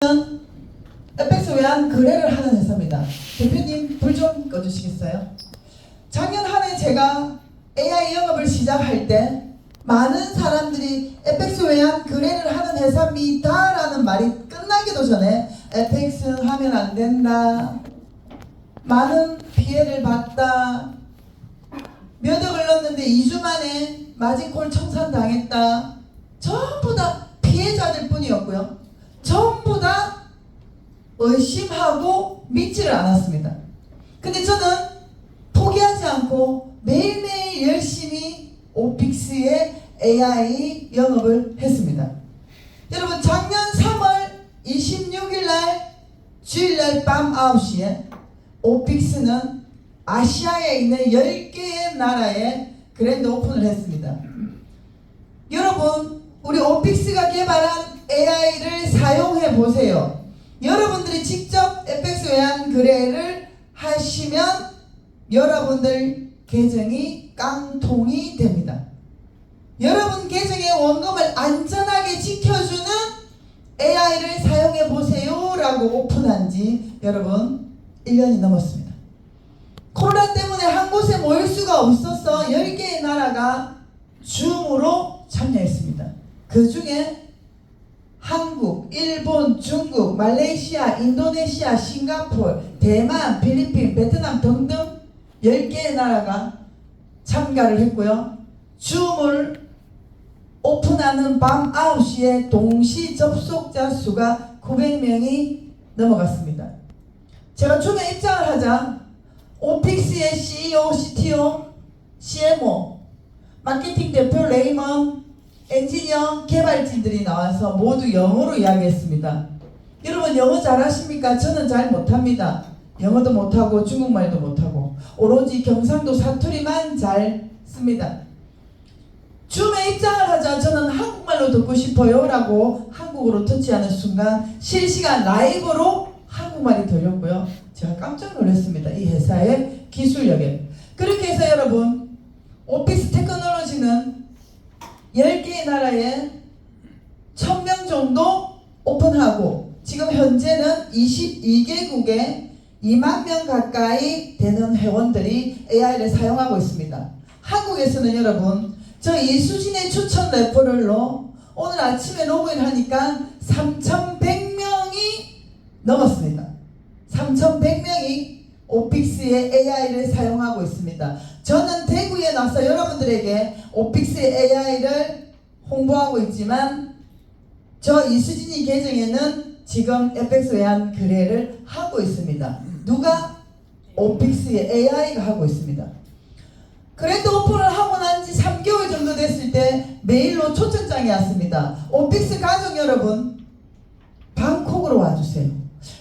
FX 외환 거래를 하는 회사입니다. 대표님 불 좀 꺼주시겠어요? 작년 한 해 제가 AI 영업을 시작할 때 많은 사람들이 FX 외환 거래를 하는 회사입니다 라는 말이 끝나기도 전에 FX 하면 안 된다, 많은 피해를 봤다, 몇 억을 넣었는데 2주 만에 마진콜 청산당했다, 전부 다 피해자들 뿐이었고요. 전부 다 의심하고 믿지를 않았습니다. 근데 저는 포기하지 않고 매일매일 열심히 오픽스의 AI 영업을 했습니다. 여러분, 작년 3월 26일날 주일날 밤 9시에 오픽스는 아시아에 있는 10개의 나라에 그랜드 오픈을 했습니다. 여러분, 우리 오픽스가 개발한 AI를 사용해 보세요. 여러분들이 직접 FX 외환 거래를 하시면 여러분들 계정이 깡통이 됩니다. 여러분 계정의 원금을 안전하게 지켜주는 AI를 사용해 보세요 라고 오픈한 지 여러분 1년이 넘었습니다. 코로나 때문에 한 곳에 모일 수가 없어서 10개의 나라가 줌으로 참여했습니다. 그 중에 한국, 일본, 중국, 말레이시아, 인도네시아, 싱가포르, 대만, 필리핀, 베트남 등등 10개의 나라가 참가를 했고요. 줌을 오픈하는 밤 9시에 동시 접속자 수가 900명이 넘어갔습니다. 제가 줌에 입장을 하자 오픽스의 CEO, CTO, CMO, 마케팅 대표 레이먼, 엔지니어, 개발진들이 나와서 모두 영어로 이야기했습니다. 여러분 영어 잘하십니까? 저는 잘 못합니다. 영어도 못하고 중국말도 못하고 오로지 경상도 사투리만 잘 씁니다. 줌에 입장을 하자 저는 한국말로 듣고 싶어요 라고 한국어로 터치하는 순간 실시간 라이브로 한국말이 들렸고요. 제가 깜짝 놀랐습니다. 이 회사의 기술력에. 그렇게 해서 여러분, 오픽스 테크놀로지는 10개의 나라에 1000명 정도 오픈하고 지금 현재는 22개국에 2만 명 가까이 되는 회원들이 AI를 사용하고 있습니다. 한국에서는 여러분, 저 이수진의 추천 레퍼럴로 오늘 아침에 로그인 하니까 3,100명이 넘었습니다. 3,100명이 오픽스의 AI를 사용하고 있습니다. 저는 대구에 나서 여러분들에게 오픽스의 AI를 홍보하고 있지만 저 이수진이 계정에는 지금 FX 외환 거래를 하고 있습니다. 누가? 오픽스의 AI가 하고 있습니다. 그랜드 오픈을 하고 난 지 3개월 정도 됐을 때 메일로 초청장이 왔습니다. 오픽스 가족 여러분, 방콕으로 와주세요.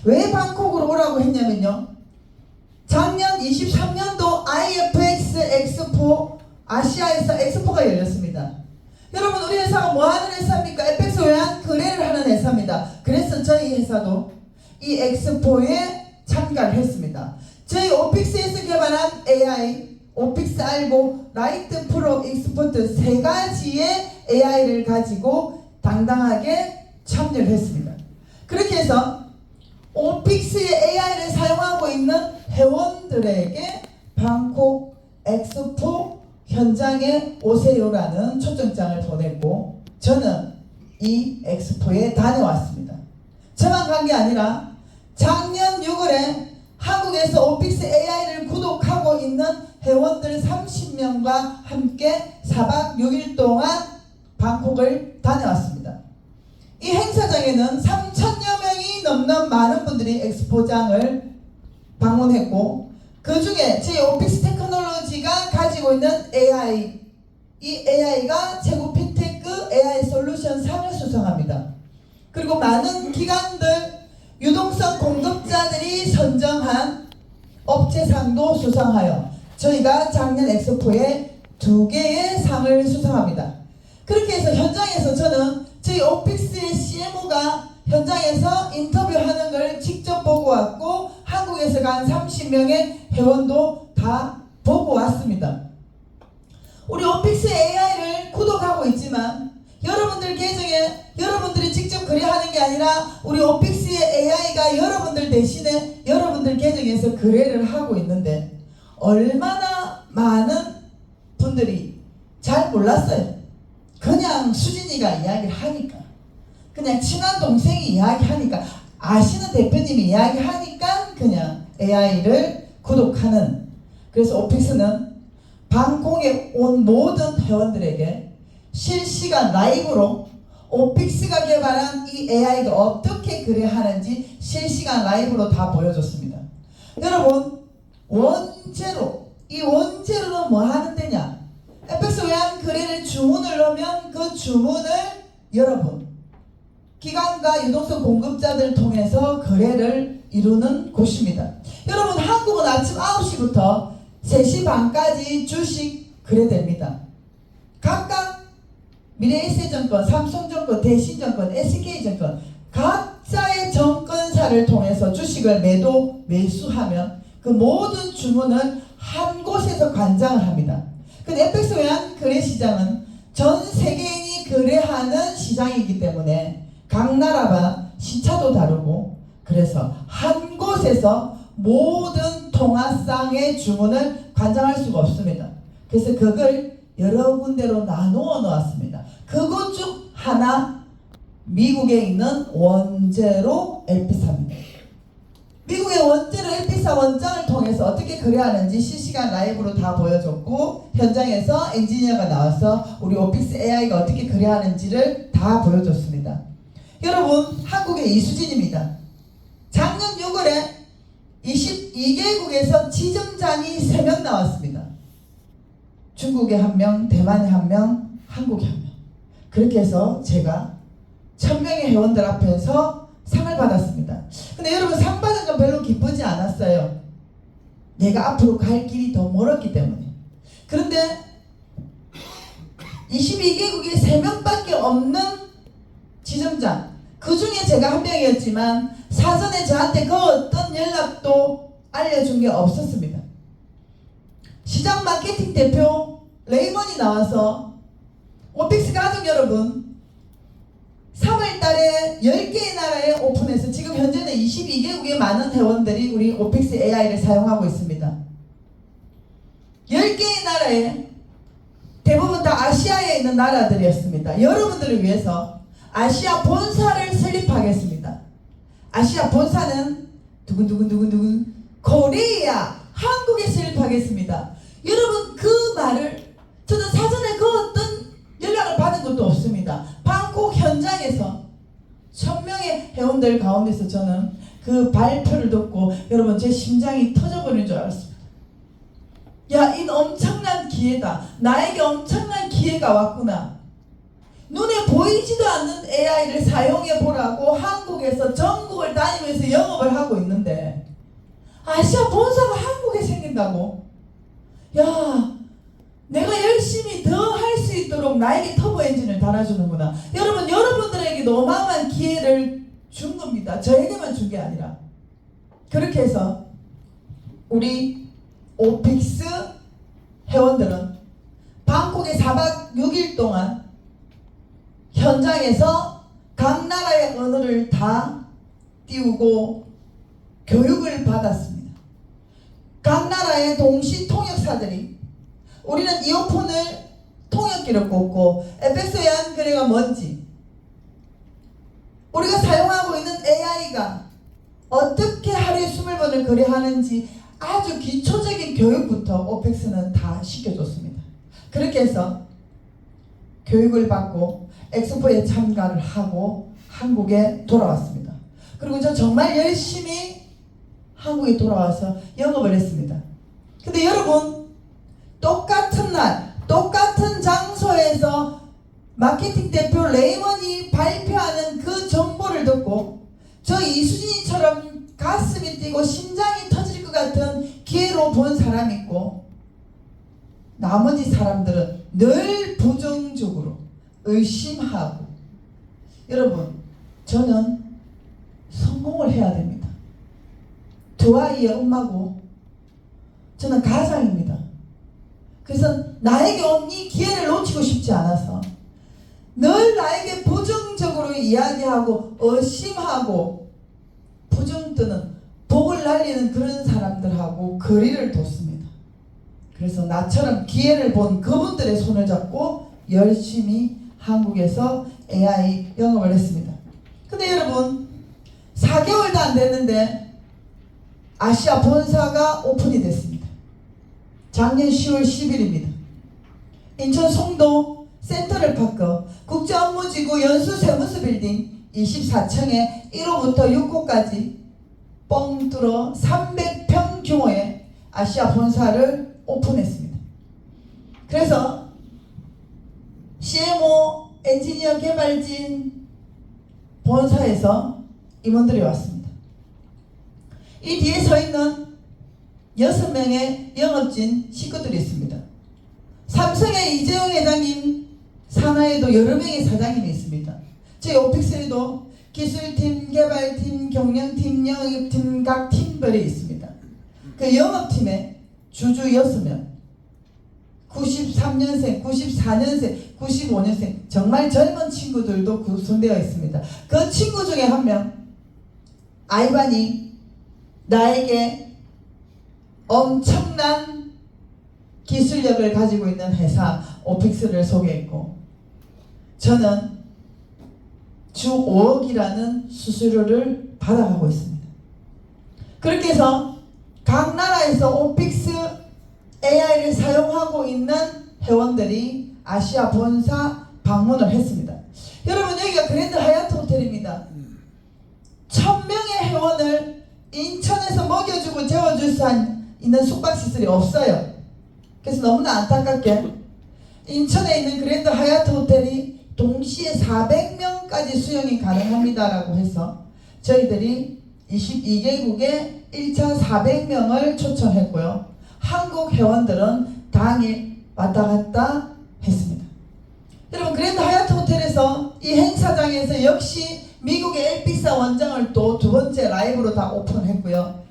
왜 방콕으로 오라고 했냐면요, 작년 23년도 IFX 엑스포, 아시아에서 엑스포가 열렸습니다. 여러분, 우리 회사가 뭐 하는 회사입니까? FX 외환 거래를 하는 회사입니다. 그래서 저희 회사도 이 엑스포에 참가를 했습니다. 저희 오픽스에서 개발한 AI, 오픽스 알고, 라이트 프로 익스포트 3가지의 AI를 가지고 당당하게 참여를 했습니다. 그렇게 해서 오픽스의 AI를 사용하고 있는 회원들에게 방콕 엑스포 현장에 오세요라는 초청장을 보냈고 저는 이 엑스포에 다녀왔습니다. 저만 간 게 아니라 작년 6월에 한국에서 오픽스 AI를 구독하고 있는 회원들 30명과 함께 4박 6일 동안 방콕을 다녀왔습니다. 이 행사장에는 3,000여 명이 넘는 많은 분들이 엑스포장을 방문했고 그 중에 제 오픽스 테크놀로지가 가지고 있는 AI, 이 AI가 최고 핀테크 AI 솔루션 상을 수상합니다. 그리고 많은 기관들, 유동성 공급자들이 선정한 업체상도 수상하여 저희가 작년 엑스포에 2개의 상을 수상합니다. 그렇게 해서 현장에서 저는 저희 오픽스의 CMO가 현장에서 인터뷰하는 걸 직접 보고 왔고 한국에서 간 30명의 회원도 다 보고 왔습니다. 우리 오픽스 AI를 구독하고 있지만 여러분들 계정에 여러분들이 직접 거래하는 게 아니라 우리 오픽스의 AI가 여러분들 대신에 여러분들 계정에서 거래를 하고 있는데 얼마나 많은 분들이 잘 몰랐어요. 그냥 수진이가 이야기를 하니까, 그냥 친한 동생이 이야기하니까, 아시는 대표님이 이야기하니까 그냥 AI를 구독하는. 그래서 오픽스는 방콕에 온 모든 회원들에게 실시간 라이브로 오픽스가 개발한 이 AI가 어떻게 거래하는지 실시간 라이브로 다 보여줬습니다. 여러분, 원제로, 이 원제로는 뭐 하는 데냐? FX 외환 거래를 주문을 넣으면 그 주문을 여러분 기관과 유동성 공급자들 통해서 거래를 이루는 곳입니다. 여러분, 한국은 아침 9시부터 3시 반까지 주식 거래됩니다. 각각 미래에셋증권, 삼성증권, 대신증권, SK증권 각자의 증권사를 통해서 주식을 매수하면 그 모든 주문을 한 곳에서 관장을 합니다. 근데 FX 외환 거래 시장은 전 세계인이 거래하는 시장이기 때문에 각 나라가 시차도 다르고, 그래서 한 곳에서 모든 통화상의 주문을 관장할 수가 없습니다. 그래서 그걸 여러 군데로 나누어 놓았습니다. 그것 중 하나, 미국에 있는 원제로 LP사입니다. 미국의 원제로 LP사 원장을 통해서 어떻게 거래하는지 실시간 라이브로 다 보여줬고, 현장에서 엔지니어가 나와서 우리 오픽스 AI가 어떻게 거래하는지를 다 보여줬습니다. 여러분, 한국의 이수진입니다. 작년 6월에 22개국에서 지점장이 3명 나왔습니다. 중국에 1명, 대만에 1명, 한국에 1명. 그렇게 해서 제가 1000명의 회원들 앞에서 상을 받았습니다. 근데 여러분, 상 받은 건 별로 기쁘지 않았어요. 내가 앞으로 갈 길이 더 멀었기 때문에. 그런데 22개국에 3명밖에 없는 지점장, 그 중에 제가 한 명이었지만 사전에 저한테 그 어떤 연락도 알려준 게 없었습니다. 시장 마케팅 대표 레이먼이 나와서 오픽스 가족 여러분, 3월 달에 10개의 나라에 오픈해서 지금 현재는 22개국의 많은 회원들이 우리 오픽스 AI를 사용하고 있습니다. 10개의 나라에 대부분 다 아시아에 있는 나라들이었습니다. 여러분들을 위해서 아시아 본사를 설립하겠습니다. 아시아 본사는 두근두근 코리아, 한국에 설립하겠습니다. 여러분, 그 말을 저는 사전에 그 어떤 연락을 받은 것도 없습니다. 방콕 현장에서 1000명의 회원들 가운데서 저는 그 발표를 듣고 여러분, 제 심장이 터져버리는 줄 알았습니다. 야, 이 엄청난 기회다. 나에게 엄청난 기회가 왔구나. 눈에 보이지도 않는 AI를 사용해 보라고 한국에서 전국을 다니면서 영업을 하고 있는데 아시아 본사가 한국에 생긴다고? 야, 내가 열심히 더 할 수 있도록 나에게 터보 엔진을 달아주는구나. 여러분, 여러분들에게도 어마어마한 기회를 준 겁니다. 저에게만 준 게 아니라. 그렇게 해서 우리 오픽스 회원들은 방콕에 4박 6일 동안 현장에서 각 나라의 언어를 다 띄우고 교육을 받았습니다. 각 나라의 동시 통역사들이 우리는 이어폰을 통역기를 꽂고 FX 외환 거래가 뭔지, 우리가 사용하고 있는 AI가 어떻게 하루에 20번을 거래하는지 아주 기초적인 교육부터 오픽스는 다 시켜줬습니다. 그렇게 해서 교육을 받고 엑스포에 참가를 하고 한국에 돌아왔습니다. 그리고 저 정말 열심히 한국에 돌아와서 영업을 했습니다. 근데 여러분, 똑같은 날 똑같은 장소에서 마케팅 대표 레이먼이 발표하는 그 정보를 듣고 저 이수진이처럼 가슴이 뛰고 심장이 터질 것 같은 기회로 본 사람이 있고, 나머지 사람들은 늘 부정적으로 의심하고. 여러분, 저는 성공을 해야 됩니다. 두 아이의 엄마고 저는 가장입니다. 그래서 나에게 온 이 기회를 놓치고 싶지 않아서 늘 나에게 부정적으로 이야기하고 의심하고 부정 뜨는 복을 날리는 그런 사람들하고 거리를 뒀습니다. 그래서 나처럼 기회를 본 그분들의 손을 잡고 열심히 한국에서 AI 영업을 했습니다. 근데 여러분 4개월도 안 됐는데 아시아 본사가 오픈이 됐습니다. 작년 10월 10일입니다. 인천 송도 센트럴파크 국제업무지구 연수세무스 빌딩 24층에 1호부터 6호까지 뻥 뚫어 300평 규모의 아시아 본사를 오픈했습니다. 그래서 CMO 엔지니어 개발진 본사에서 임원들이 왔습니다. 이 뒤에 서 있는 6명의 영업진 식구들이 있습니다. 삼성의 이재용 회장님 산하에도 여러 명의 사장님이 있습니다. 저희 오픽스에도 기술팀, 개발팀, 경영팀, 영업팀 각 팀별이 있습니다. 그 영업팀에 주주 6명, 93년생, 94년생, 95년생 정말 젊은 친구들도 구성되어 있습니다. 그 친구 중에 한 명, 아이반이 나에게 엄청난 기술력을 가지고 있는 회사 오픽스를 소개했고, 저는 주 5억이라는 수수료를 받아가고 있습니다. 그렇게 해서 각 나라에서 오픽스 AI를 사용하고 있는 회원들이 아시아 본사 방문을 했습니다. 여러분, 여기가 그랜드 하얏트 호텔입니다. 1000명의 회원을 인천에서 먹여주고 재워줄 수 있는 숙박시설이 없어요. 그래서 너무나 안타깝게 인천에 있는 그랜드 하얏트 호텔이 동시에 400명까지 수용이 가능합니다라고 해서 저희들이 22개국에 1차 400명을 초청했고요. 한국 회원들은 당일 왔다 갔다 했습니다. 여러분, 그랜드 하얏트 호텔에서 이 행사장에서 역시 미국의 엘픽사 원장을 또 두 번째 라이브로 다 오픈했고요.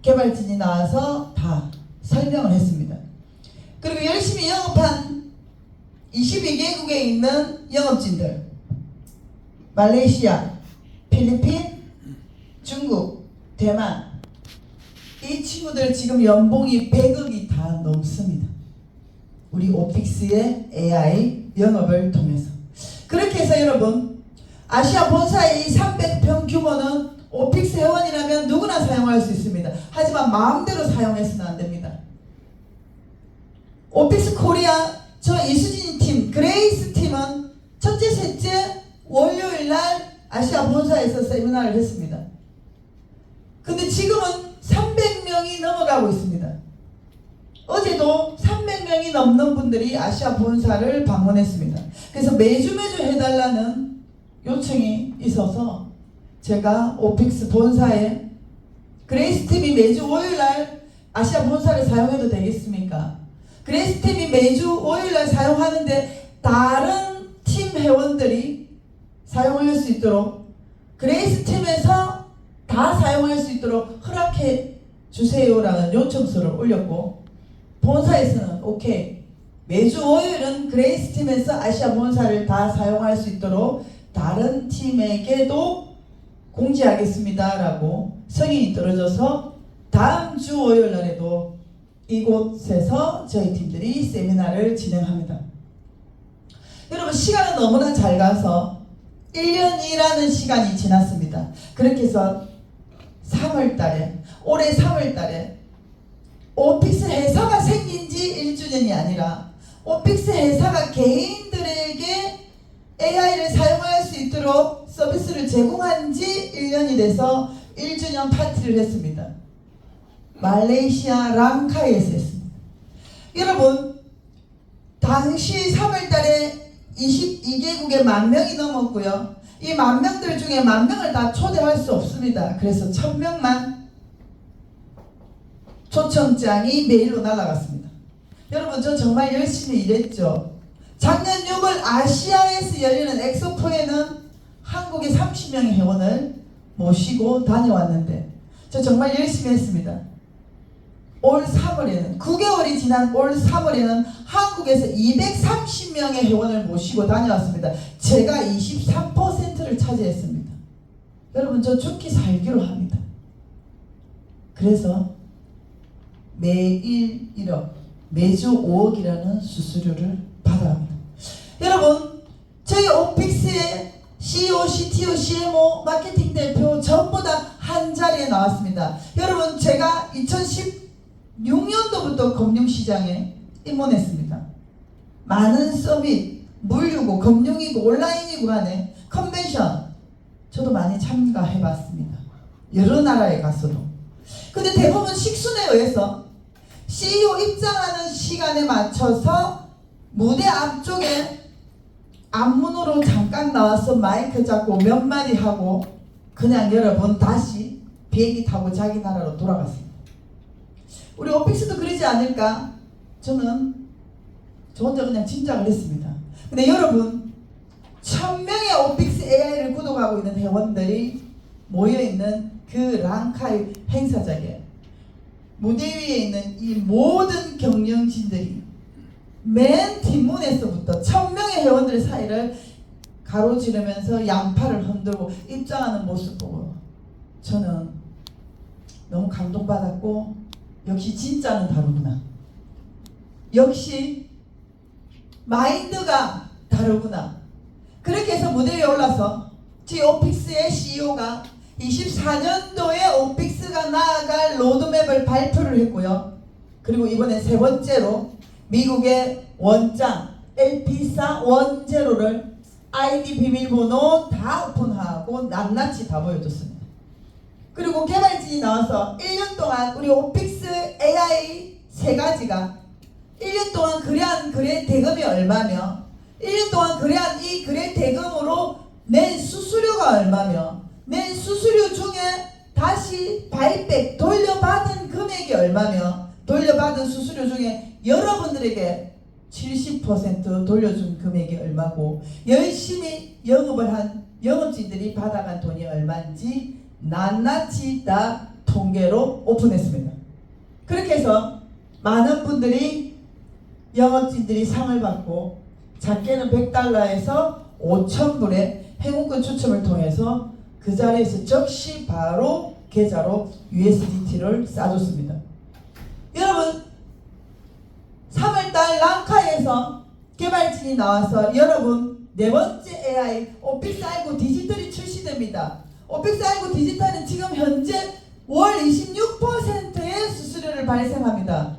개발진이 나와서 다 설명을 했습니다. 그리고 열심히 영업한 22개국에 있는 영업진들, 말레이시아, 필리핀, 중국, 대만, 이 친구들 지금 연봉이 100억이 다 넘습니다. 우리 오픽스의 AI 영업을 통해서. 그렇게 해서 여러분, 아시아 본사의 이 300평 규모는 오픽스 회원이라면 누구나 사용할 수 있습니다. 하지만 마음대로 사용해서는 안 됩니다. 오픽스 코리아 저 이수진 팀, 그레이스 팀은 첫째, 셋째 월요일날 아시아 본사에서 세미나를 했습니다. 근데 지금은 300명이 넘어가고 있습니다. 어제도 300명이 넘는 분들이 아시아 본사를 방문했습니다. 그래서 매주 해달라는 요청이 있어서 제가 오픽스 본사에 그레이스 팀이 매주 월요일날 아시아 본사를 사용해도 되겠습니까? 그레이스 팀이 매주 월요일날 사용하는데 다른 팀 회원들이 사용할 수 있도록 그레이스 팀에서 다 사용할 수 있도록 허락해 주세요라는 요청서를 올렸고, 본사에서는 오케이, 매주 월요일은 그레이스 팀에서 아시아 본사를 다 사용할 수 있도록 다른 팀에게도 공지하겠습니다 라고 승인이 떨어져서 다음 주 월요일 날에도 이곳에서 저희 팀들이 세미나를 진행합니다. 여러분, 시간은 너무나 잘 가서 1년이라는 시간이 지났습니다. 그렇게 해서 3월달에, 올해 3월달에 오픽스 회사가 생긴 지 1주년이 아니라 오픽스 회사가 개인들에게 AI를 사용할 수 있도록 서비스를 제공한 지 1년이 돼서 1주년 파티를 했습니다. 말레이시아 랑카이에서 했습니다. 여러분, 당시 3월달에 22개국에 10,000명이 넘었고요. 이 10,000명들 중에 10,000명을 다 초대할 수 없습니다. 그래서 1,000명만 초청장이 메일로 날아갔습니다. 여러분, 저 정말 열심히 일했죠. 작년 6월 아시아에서 열리는 엑소포에는 한국의 30명의 회원을 모시고 다녀왔는데 저 정말 열심히 했습니다. 올 3월에는 9개월이 지난 올 3월에는 한국에서 230명의 회원을 모시고 다녀왔습니다. 제가 23%를 차지했습니다. 여러분 저 죽기 살기로 합니다. 그래서 매일 1억, 매주 5억이라는 수수료를 받아갑니다. 여러분 저희 오픽스의 CEO, CTO, CMO, 마케팅 대표 전부 다 한 자리에 나왔습니다. 여러분 제가 2016년도부터 금융시장에 입문했습니다. 많은 서밋, 물류고 금융이고 온라인이고 간에 컨벤션 저도 많이 참가해봤습니다. 여러 나라에 가서도. 근데 대부분 식순에 의해서 CEO 입장하는 시간에 맞춰서 무대 앞쪽에 앞문으로 잠깐 나와서 마이크 잡고 몇 마디 하고 그냥 여러분 다시 비행기 타고 자기 나라로 돌아갔습니다. 우리 오픽스도 그러지 않을까? 저 혼자 그냥 짐작을 했습니다. 근데 여러분 1000명의 오픽스 AI를 구독하고 있는 회원들이 모여있는 그 랑카이 행사장에 무대 위에 있는 이 모든 경영진들이 맨 뒷문에서부터 1000명의 회원들 사이를 가로지르면서 양팔을 흔들고 입장하는 모습 보고 저는 너무 감동받았고 역시 진짜는 다르구나. 역시 마인드가 다르구나. 그렇게 해서 무대 위에 올라서 저희 오픽스의 CEO가 24년도에 오픽스가 나아갈 로드맵을 발표를 했고요. 그리고 이번에 세 번째로 미국의 원장 LP4 원제로를 아이디 비밀번호 다 오픈하고 낱낱이 다 보여줬습니다. 그리고 개발진이 나와서 1년 동안 우리 오픽스 AI 세 가지가 1년 동안 거래한 거래 대금이 얼마며 1년 동안 거래한 이 거래 대금으로 낸 수수료가 얼마며 낸 수수료 중에 다시 바이백 돌려받은 금액이 얼마며 돌려받은 수수료 중에 여러분들에게 70% 돌려준 금액이 얼마고 열심히 영업을 한 영업진들이 받아간 돈이 얼마인지 낱낱이 다 통계로 오픈했습니다. 그렇게 해서 많은 분들이 영업진들이 상을 받고 작게는 $100에서 5,000불의 행운권 추첨을 통해서 그 자리에서 즉시 바로 계좌로 USDT를 싸줬습니다. 여러분 3월달 랑카에서 개발진이 나와서 여러분 네 번째 AI 오픽스 알고 디지털이 출시됩니다. 오픽스 알고 디지털은 지금 현재 월 26%의 수수료를 발생합니다.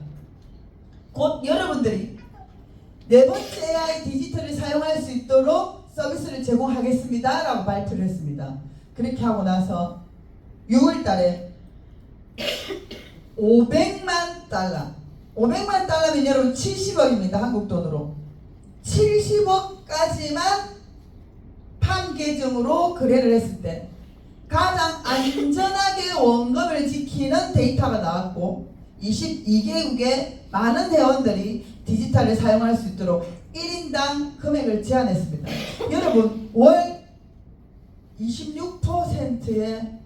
곧 여러분들이 네 번째 AI 디지털을 사용할 수 있도록 서비스를 제공하겠습니다 라고 발표를 했습니다. 그렇게 하고 나서 6월달에 500만 달러 500만 달러면 여러분 70억입니다. 한국 돈으로 70억까지만 판 계정으로 거래를 했을 때 가장 안전하게 원금을 지키는 데이터가 나왔고 22개국의 많은 회원들이 디지털을 사용할 수 있도록 1인당 금액을 제한했습니다. 여러분 월 26%의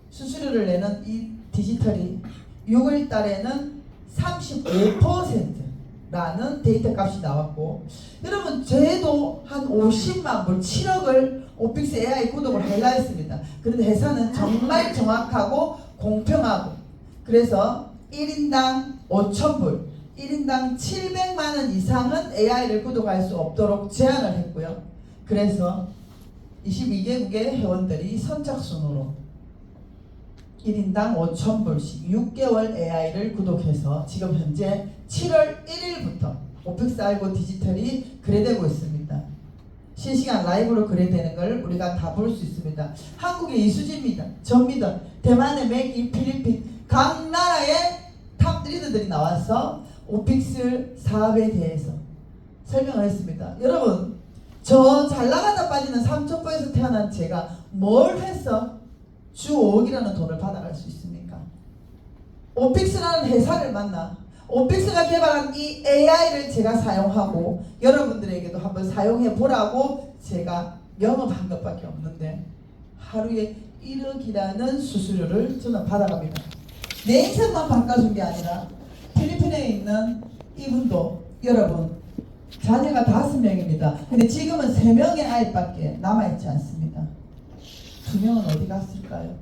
수수료를 내는 이 디지털이 6월 달에는 35%라는 데이터 값이 나왔고 여러분 저희도 한 50만 불 7억을 오픽스 AI 구독을 하려 했습니다. 그런데 회사는 정말 정확하고 공평하고 그래서 1인당 5,000불 1인당 700만원 이상은 AI를 구독할 수 없도록 제한을 했고요. 그래서 22개국의 회원들이 선착순으로 1인당 5,000불씩 6개월 AI를 구독해서 지금 현재 7월 1일부터 오픽스 알고 디지털이 거래되고 있습니다. 실시간 라이브로 거래되는 걸 우리가 다 볼 수 있습니다. 한국의 이수지입니다. 전미들, 대만의 맥이, 필리핀 각 나라의 탑 리더들이 나와서 오픽스 사업에 대해서 설명을 했습니다. 여러분 저 잘나가다 빠지는 삼천포에서 태어난 제가 뭘 해서 주 5억이라는 돈을 받아갈 수 있습니까? 오픽스라는 회사를 만나 오픽스가 개발한 이 AI를 제가 사용하고 여러분들에게도 한번 사용해 보라고 제가 영업한 것밖에 없는데 하루에 1억이라는 수수료를 저는 받아갑니다. 내 인생만 바꿔준 게 아니라 필리핀에 있는 이분도 여러분 자녀가 5명입니다. 근데 지금은 3명의 아이밖에 남아있지 않습니다. 2명은 어디 갔을까요?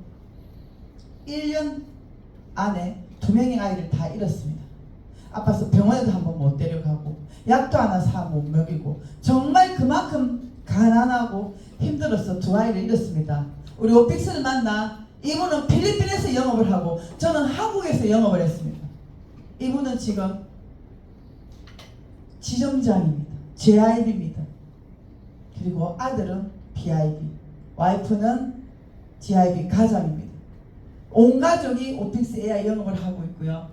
1년 안에 2명의 아이를 다 잃었습니다. 아파서 병원에도 한번 못 데려가고 약도 하나 사 못 먹이고 정말 그만큼 가난하고 힘들어서 2 아이를 잃었습니다. 우리 오픽스를 만나 이분은 필리핀에서 영업을 하고 저는 한국에서 영업을 했습니다. 이분은 지금 지점장입니다. JIB입니다. 그리고 아들은 BIB, 와이프는 GIB 가장입니다. 온 가족이 오픽스 AI 영업을 하고 있고요.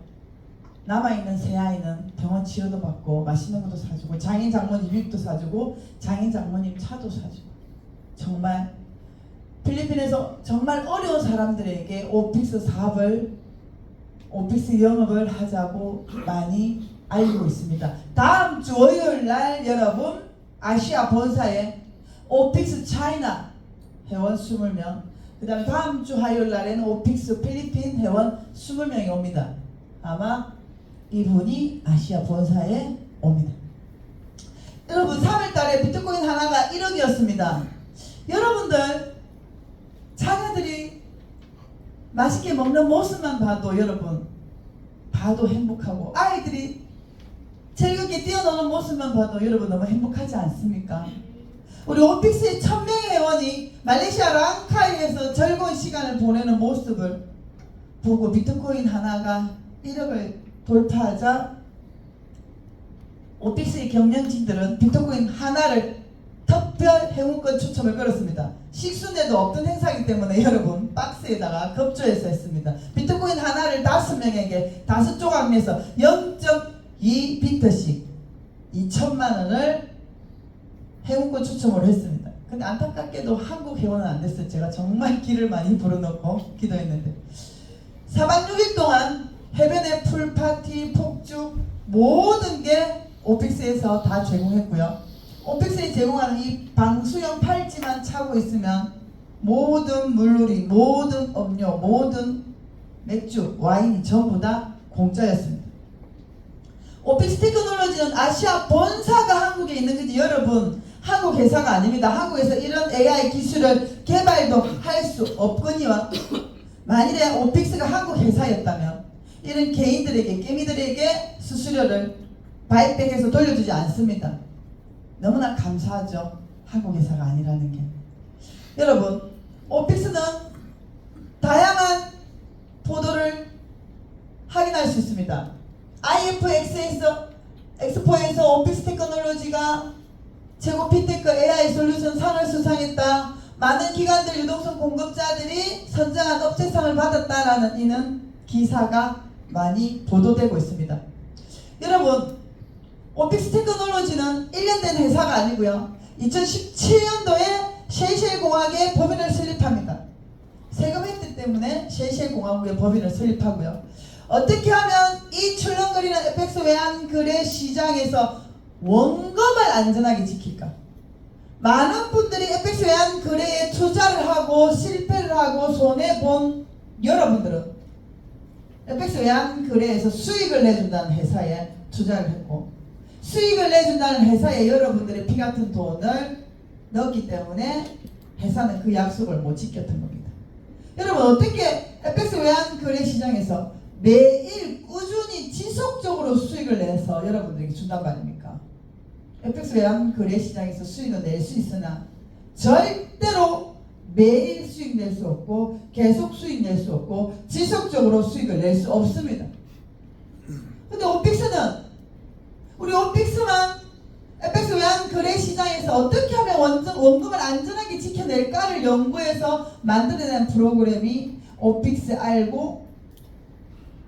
남아있는 세 아이는 병원 치료도 받고 맛있는 것도 사주고 장인 장모님 유익도 사주고 장인 장모님 차도 사주고 정말 필리핀에서 정말 어려운 사람들에게 오픽스 사업을 오픽스 영업을 하자고 많이 알리고 있습니다. 다음 주 월요일 날 여러분 아시아 본사에 오픽스 차이나 회원 20명 그 다음에 다음 주 화요일 날에는 오픽스 필리핀 회원 20명이 옵니다. 아마 이분이 아시아 본사에 옵니다. 여러분 3월달에 비트코인 하나가 1억이었습니다. 여러분들 자녀들이 맛있게 먹는 모습만 봐도 여러분 봐도 행복하고 아이들이 즐겁게 뛰어노는 모습만 봐도 여러분 너무 행복하지 않습니까? 우리 오픽스의 1000명의 회원이 말레이시아 랑카이에서 즐거운 시간을 보내는 모습을 보고 비트코인 하나가 1억을 돌파하자 오픽스의 경영진들은 비트코인 하나를 특별 행운권 추첨을 걸었습니다. 식순에도 없던 행사이기 때문에 여러분 박스에다가 급조해서 했습니다. 비트코인 하나를 5명에게 5조각 내서 0.2비트씩 2천만원을 행운권 추첨을 했습니다. 근데 안타깝게도 한국 회원은 안 됐어요. 제가 정말 기를 많이 불어넣고 기도했는데 4박 6일 동안 해변의 풀파티, 폭죽 모든 게 오픽스에서 다 제공했고요. 오픽스에 제공하는 이 방수형 팔찌만 차고 있으면 모든 물놀이, 모든 음료, 모든 맥주, 와인이 전부 다 공짜였습니다. 오픽스 테크놀로지는 아시아 본사가 한국에 있는 거지 여러분 한국 회사가 아닙니다. 한국에서 이런 AI 기술을 개발도 할 수 없거니와 만일에 오픽스가 한국 회사였다면 이런 개인들에게, 개미들에게 수수료를 바이백해서 돌려주지 않습니다. 너무나 감사하죠. 한국 회사가 아니라는 게. 여러분, 오픽스는 다양한 보도를 확인할 수 있습니다. IFX포에서 오픽스 테크놀로지가 최고 피테크 AI 솔루션 상을 수상했다. 많은 기관들 유동성 공급자들이 선정한 업체상을 받았다라는 이는 기사가 많이 보도되고 있습니다. 여러분 오픽스 테크놀로지는 1년 된 회사가 아니고요. 2017년도에 셰이셸 공화국에 법인을 설립합니다. 세금 혜택 때문에 셰이셸 공화국에 법인을 설립하고요. 어떻게 하면 이 출렁거리는 FX 외환 거래 시장에서 원금을 안전하게 지킬까? 많은 분들이 FX 외환 거래에 투자를 하고 실패를 하고 손해본 여러분들은 FX 외환 거래에서 수익을 내준다는 회사에 투자를 했고 수익을 내준다는 회사에 여러분들의 피 같은 돈을 넣었기 때문에 회사는 그 약속을 못 지켰던 겁니다. 여러분 어떻게 FX 외환 거래 시장에서 매일 꾸준히 지속적으로 수익을 내서 여러분들에게 준단 말입니까? FX 외환 거래 시장에서 수익을 낼 수 있으나 절대로 매일 수익 낼 수 없고 계속 수익 낼 수 없고 지속적으로 수익을 낼 수 없습니다. 근데 오픽스는 우리 오픽스만 FX 외환 거래 시장에서 어떻게 하면 원금을 안전하게 지켜낼까를 연구해서 만들어낸 프로그램이 오픽스 알고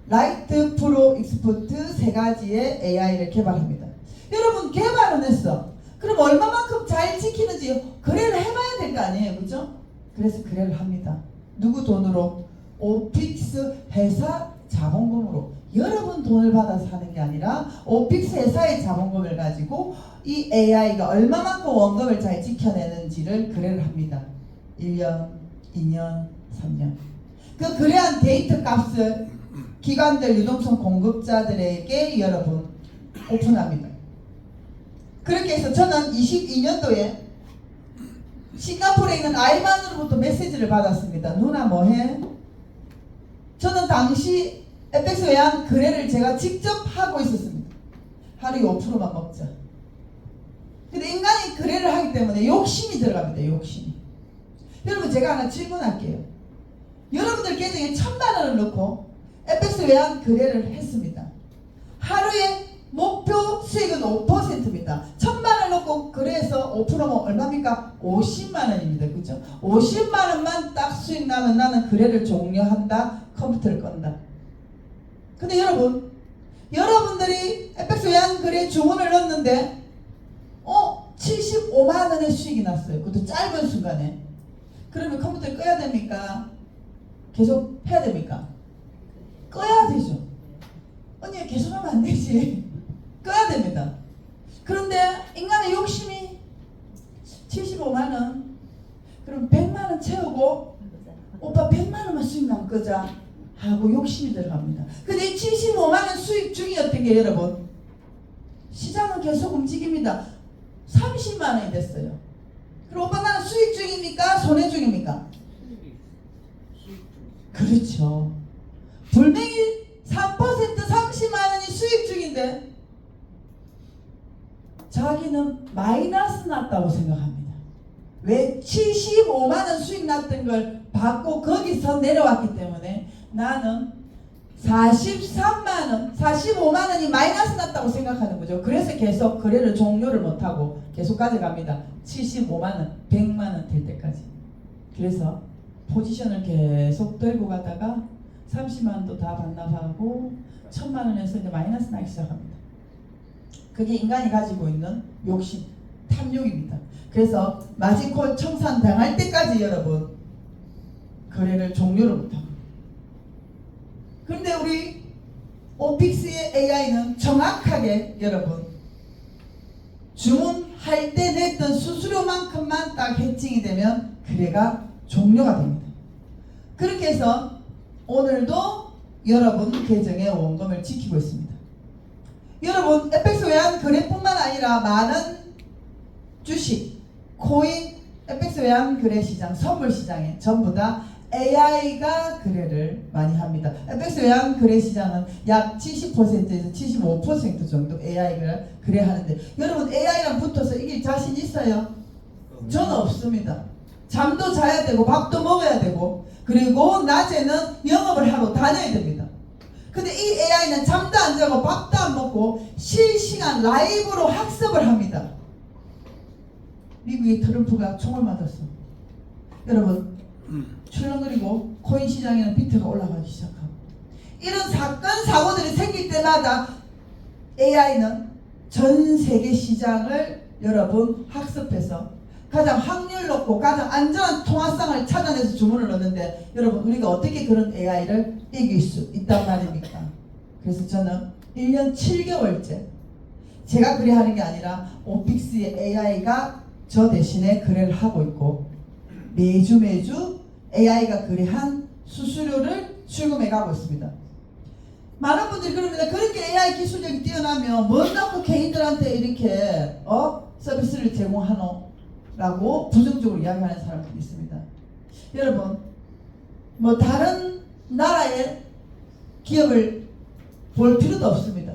라이트 프로 익스포트 3가지의 AI를 개발합니다. 여러분 개발은 했어. 그럼 얼마만큼 잘 지키는지 거래를 해봐야 될 거 아니에요, 그죠? 그래서 거래를 합니다. 누구 돈으로? 오픽스 회사 자본금으로. 여러분 돈을 받아서 하는 게 아니라 오픽스 회사의 자본금을 가지고 이 AI가 얼마만큼 원금을 잘 지켜내는지를 거래를 합니다. 1년, 2년, 3년. 그 거래한 데이터 값을 기관들 유동성 공급자들에게 여러분 오픈합니다. 그렇게 해서 저는 22년도에 싱가포르에 있는 아이만으로부터 메시지를 받았습니다. 누나 뭐해? 저는 당시 FX 외환 거래를 제가 직접 하고 있었습니다. 하루에 5%만 먹자. 근데 인간이 거래를 하기 때문에 욕심이 들어갑니다. 욕심이. 여러분 제가 하나 질문할게요. 여러분들 계정에 1,000만 원을 넣고 FX 외환 거래를 했습니다. 하루에 목표 수익은 5%입니다. 1,000만 원 넣고 거래해서 5%면 얼마입니까? 50만 원입니다. 그죠? 50만 원만 딱 수익 나면 나는 거래를 종료한다. 컴퓨터를 끈다. 근데 여러분들이 FX 외환 거래 주문을 넣었는데 75만 원의 수익이 났어요. 그것도 짧은 순간에. 그러면 컴퓨터를 꺼야 됩니까? 계속 해야 됩니까? 꺼야 되죠. 언니 계속 하면 안 되지. 꺼야 됩니다. 그런데 인간의 욕심이 75만 원 그럼 100만 원 채우고 오빠 100만 원만 수익 나면 끄자 하고 욕심이 들어갑니다. 근데 이 75만 원 수익 중이었던 게 여러분 시장은 계속 움직입니다. 30만 원이 됐어요. 그럼 오빠 나는 수익 중입니까? 손해 중입니까? 그렇죠. 분명히 3% 30만 원이 수익 중인데 자기는 마이너스 났다고 생각합니다. 왜? 75만 원 수익 났던 걸 받고 거기서 내려왔기 때문에 나는 43만 원, 45만 원이 마이너스 났다고 생각하는 거죠. 그래서 계속 거래를 종료를 못하고 계속 가져갑니다. 75만 원, 100만 원 될 때까지. 그래서 포지션을 계속 들고 가다가 30만 원도 다 반납하고 1,000만 원에서 이제 마이너스 나기 시작합니다. 그게 인간이 가지고 있는 욕심, 탐욕입니다. 그래서 마진콜 청산당할 때까지 여러분 거래를 종료를 못합니다. 그런데 우리 오픽스의 AI는 정확하게 여러분 주문할 때 냈던 수수료만큼만 딱 해칭이 되면 거래가 종료가 됩니다. 그렇게 해서 오늘도 여러분 계정의 원금을 지키고 있습니다. 여러분 FX 외환 거래뿐만 아니라 많은 주식, 코인, FX 외환 거래 시장, 선물 시장에 전부 다 AI가 거래를 많이 합니다. FX 외환 거래 시장은 약 70%에서 75% 정도 AI가 거래하는데 여러분 AI랑 붙어서 이길 자신 있어요? 저는 없습니다. 잠도 자야 되고 밥도 먹어야 되고 그리고 낮에는 영업을 하러 다녀야 됩니다. 근데 이 AI는 잠도 안 자고 밥도 안 먹고 실시간 라이브로 학습을 합니다. 미국의 트럼프가 총을 맞았어. 여러분 출렁거리고 코인 시장에는 비트가 올라가기 시작하고 이런 사건 사고들이 생길 때마다 AI는 전 세계 시장을 여러분 학습해서 가장 확률 높고 가장 안전한 통화상을 찾아내서 주문을 넣는데 여러분 우리가 어떻게 그런 AI를 이길 수 있단 말입니까? 그래서 저는 1년 7개월째 제가 거래하는 게 아니라 오픽스의 AI가 저 대신에 거래를 하고 있고 매주 AI가 거래한 수수료를 출금해 가고 있습니다. 많은 분들이 그럽니다. 그렇게 AI 기술력이 뛰어나면 뭘 갖고 개인들한테 이렇게 서비스를 제공하노? 라고 부정적으로 이야기하는 사람들이 있습니다. 여러분 뭐 다른 나라의 기업을 볼 필요도 없습니다.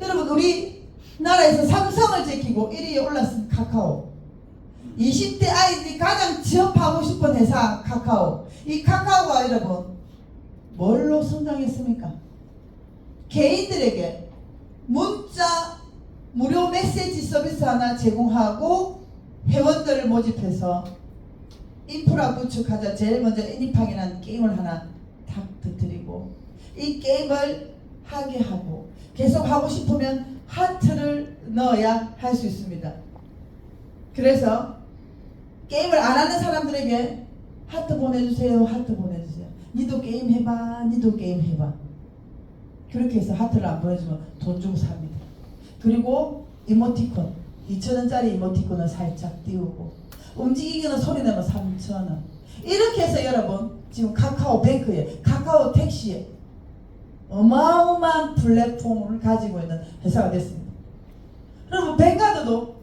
여러분 우리 나라에서 삼성을 제끼고 1위에 올랐은 카카오 20대 아이들이 가장 취업하고 싶은 회사 카카오 이 카카오가 여러분 뭘로 성장했습니까? 개인들에게 문자 무료 메시지 서비스 하나 제공하고 회원들을 모집해서 인프라 구축하자 제일 먼저 애니팡이라는 게임을 하나 탁 터뜨리고 이 게임을 하게 하고 계속 하고 싶으면 하트를 넣어야 할 수 있습니다. 그래서 게임을 안 하는 사람들에게 하트 보내주세요. 하트 보내주세요. 니도 게임 해봐. 니도 게임 해봐. 그렇게 해서 하트를 안 보내주면 돈 주고 삽니다. 그리고 이모티콘 2,000원짜리 이모티콘을 살짝 띄우고 움직이기는 소리 내면 3,000원 이렇게 해서 여러분 지금 카카오 뱅크에 카카오 택시에 어마어마한 플랫폼을 가지고 있는 회사가 됐습니다. 여러분, 뱅가드도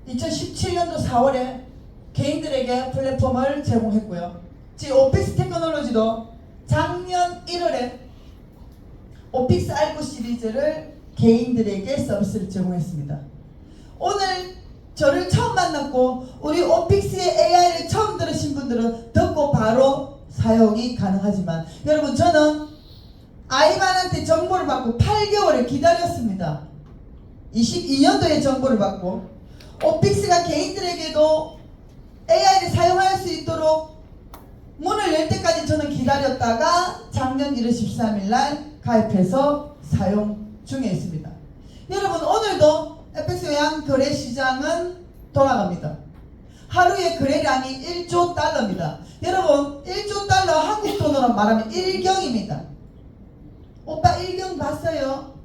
2017년도 4월에 개인들에게 플랫폼을 제공했고요. 지금 오픽스 테크놀로지도 작년 1월에 오픽스 알고 시리즈를 개인들에게 서비스를 제공했습니다. 오늘 저를 처음 만났고 우리 오픽스의 AI를 처음 들으신 분들은 듣고 바로 사용이 가능하지만, 여러분, 저는 아이반한테 정보를 받고 8개월을 기다렸습니다. 22년도에 정보를 받고 오픽스가 개인들에게도 AI를 사용할 수 있도록 문을 열 때까지 저는 기다렸다가 작년 1월 13일 날 가입해서 사용 중에 있습니다. 여러분, 오늘도 FX 외환 거래 시장은 돌아갑니다. 하루의 거래량이 1조 달러입니다. 여러분, 1조 달러 한국 돈으로 말하면 1경입니다. 오빠 1경 봤어요?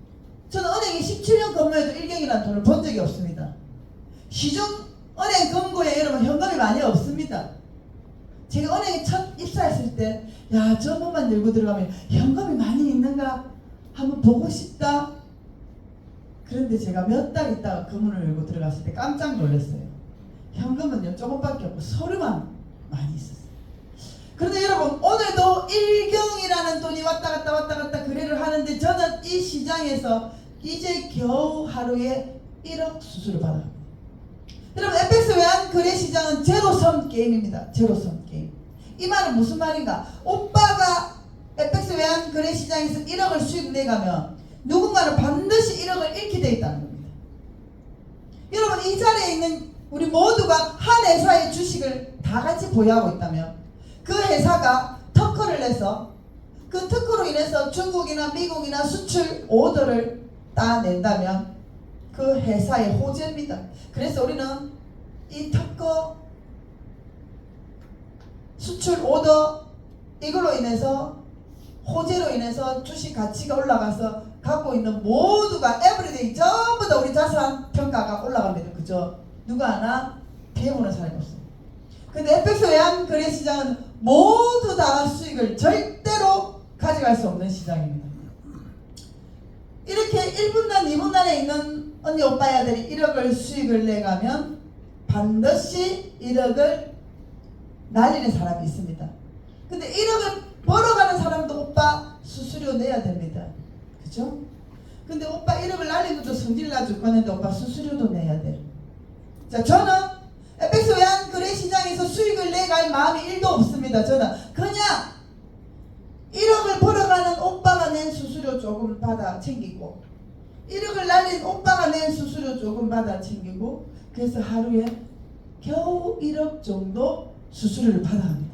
저는 은행에 17년 근무해도 1경이라는 돈을 본 적이 없습니다. 시중 은행 금고에 여러분 현금이 많이 없습니다. 제가 은행에 첫 입사했을 때, 야, 저 문만 열고 들어가면 현금이 많이 있는가 한번 보고 싶다. 그런데 제가 몇 달 있다가 그 문을 열고 들어갔을 때 깜짝 놀랐어요. 현금은요 조금밖에 없고 서류만 많이 있었어요. 그런데 여러분, 오늘도 1경이라는 돈이 왔다 갔다 거래를 하는데, 저는 이 시장에서 이제 겨우 하루에 1억 수수료 받아요. 여러분, FX 외환 거래 시장은 제로섬 게임입니다. 제로섬 게임. 이 말은 무슨 말인가? 오빠가 FX 외환 거래 시장에서 1억을 수익 내가면 누군가는 반드시 1억을 잃게 돼 있다는 겁니다. 여러분, 이 자리에 있는 우리 모두가 한 회사의 주식을 다 같이 보유하고 있다면, 그 회사가 특허를 내서 그 특허로 인해서 중국이나 미국이나 수출 오더를 따낸다면 그 회사의 호재입니다. 그래서 우리는 이 특허, 수출 오더, 이걸로 인해서 호재로 인해서 주식 가치가 올라가서 갖고 있는 모두가 에브리데이 전부 다 우리 자산 평가가 올라갑니다. 그죠? 누가 하나 피해보는 사람이 없습니다. 근데 FX 외환 거래 시장은 모두 다 수익을 절대로 가져갈 수 없는 시장입니다. 이렇게 1분단, 2분단에 있는 언니 오빠야들이 1억을 수익을 내가면 반드시 1억을 날리는 사람이 있습니다. 근데 1억을 벌어가는 사람도 오빠 수수료 내야 됩니다. 그죠? 근데 오빠 1억을 날린 것도 성질 나 죽겠는데 오빠 수수료도 내야 돼. 자, 저는 FX 외환 거래 시장에서 수익을 내갈 마음이 1도 없습니다. 저는 그냥 1억을 벌어가는 오빠가 낸 수수료 조금 받아 챙기고, 1억을 날린 오빠가 낸 수수료 조금 받아 챙기고, 그래서 하루에 겨우 1억 정도 수수료를 받아갑니다.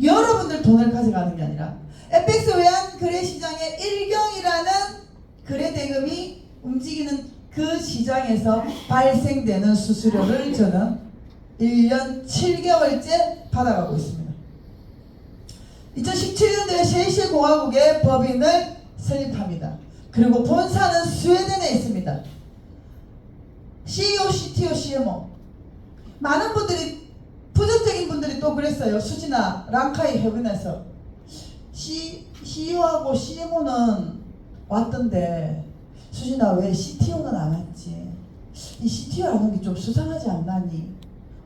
여러분들 돈을 가져가는 게 아니라 FX 외환 거래 시장의 1경이라는 거래 대금이 움직이는 그 시장에서 발생되는 수수료를 저는 1년 7개월째 받아가고 있습니다. 2017년도에 셰이셸공화국의 법인을 설립합니다. 그리고 본사는 스웨덴에 있습니다. CEO, CTO, CMO. 많은 분들이, 부정적인 분들이 또 그랬어요. 수진아, 랑카이 해변에서 CEO하고 CMO는 왔던데 수진아 왜 CTO는 안 왔지? 이 CTO 안 온 게 좀 수상하지 않나니?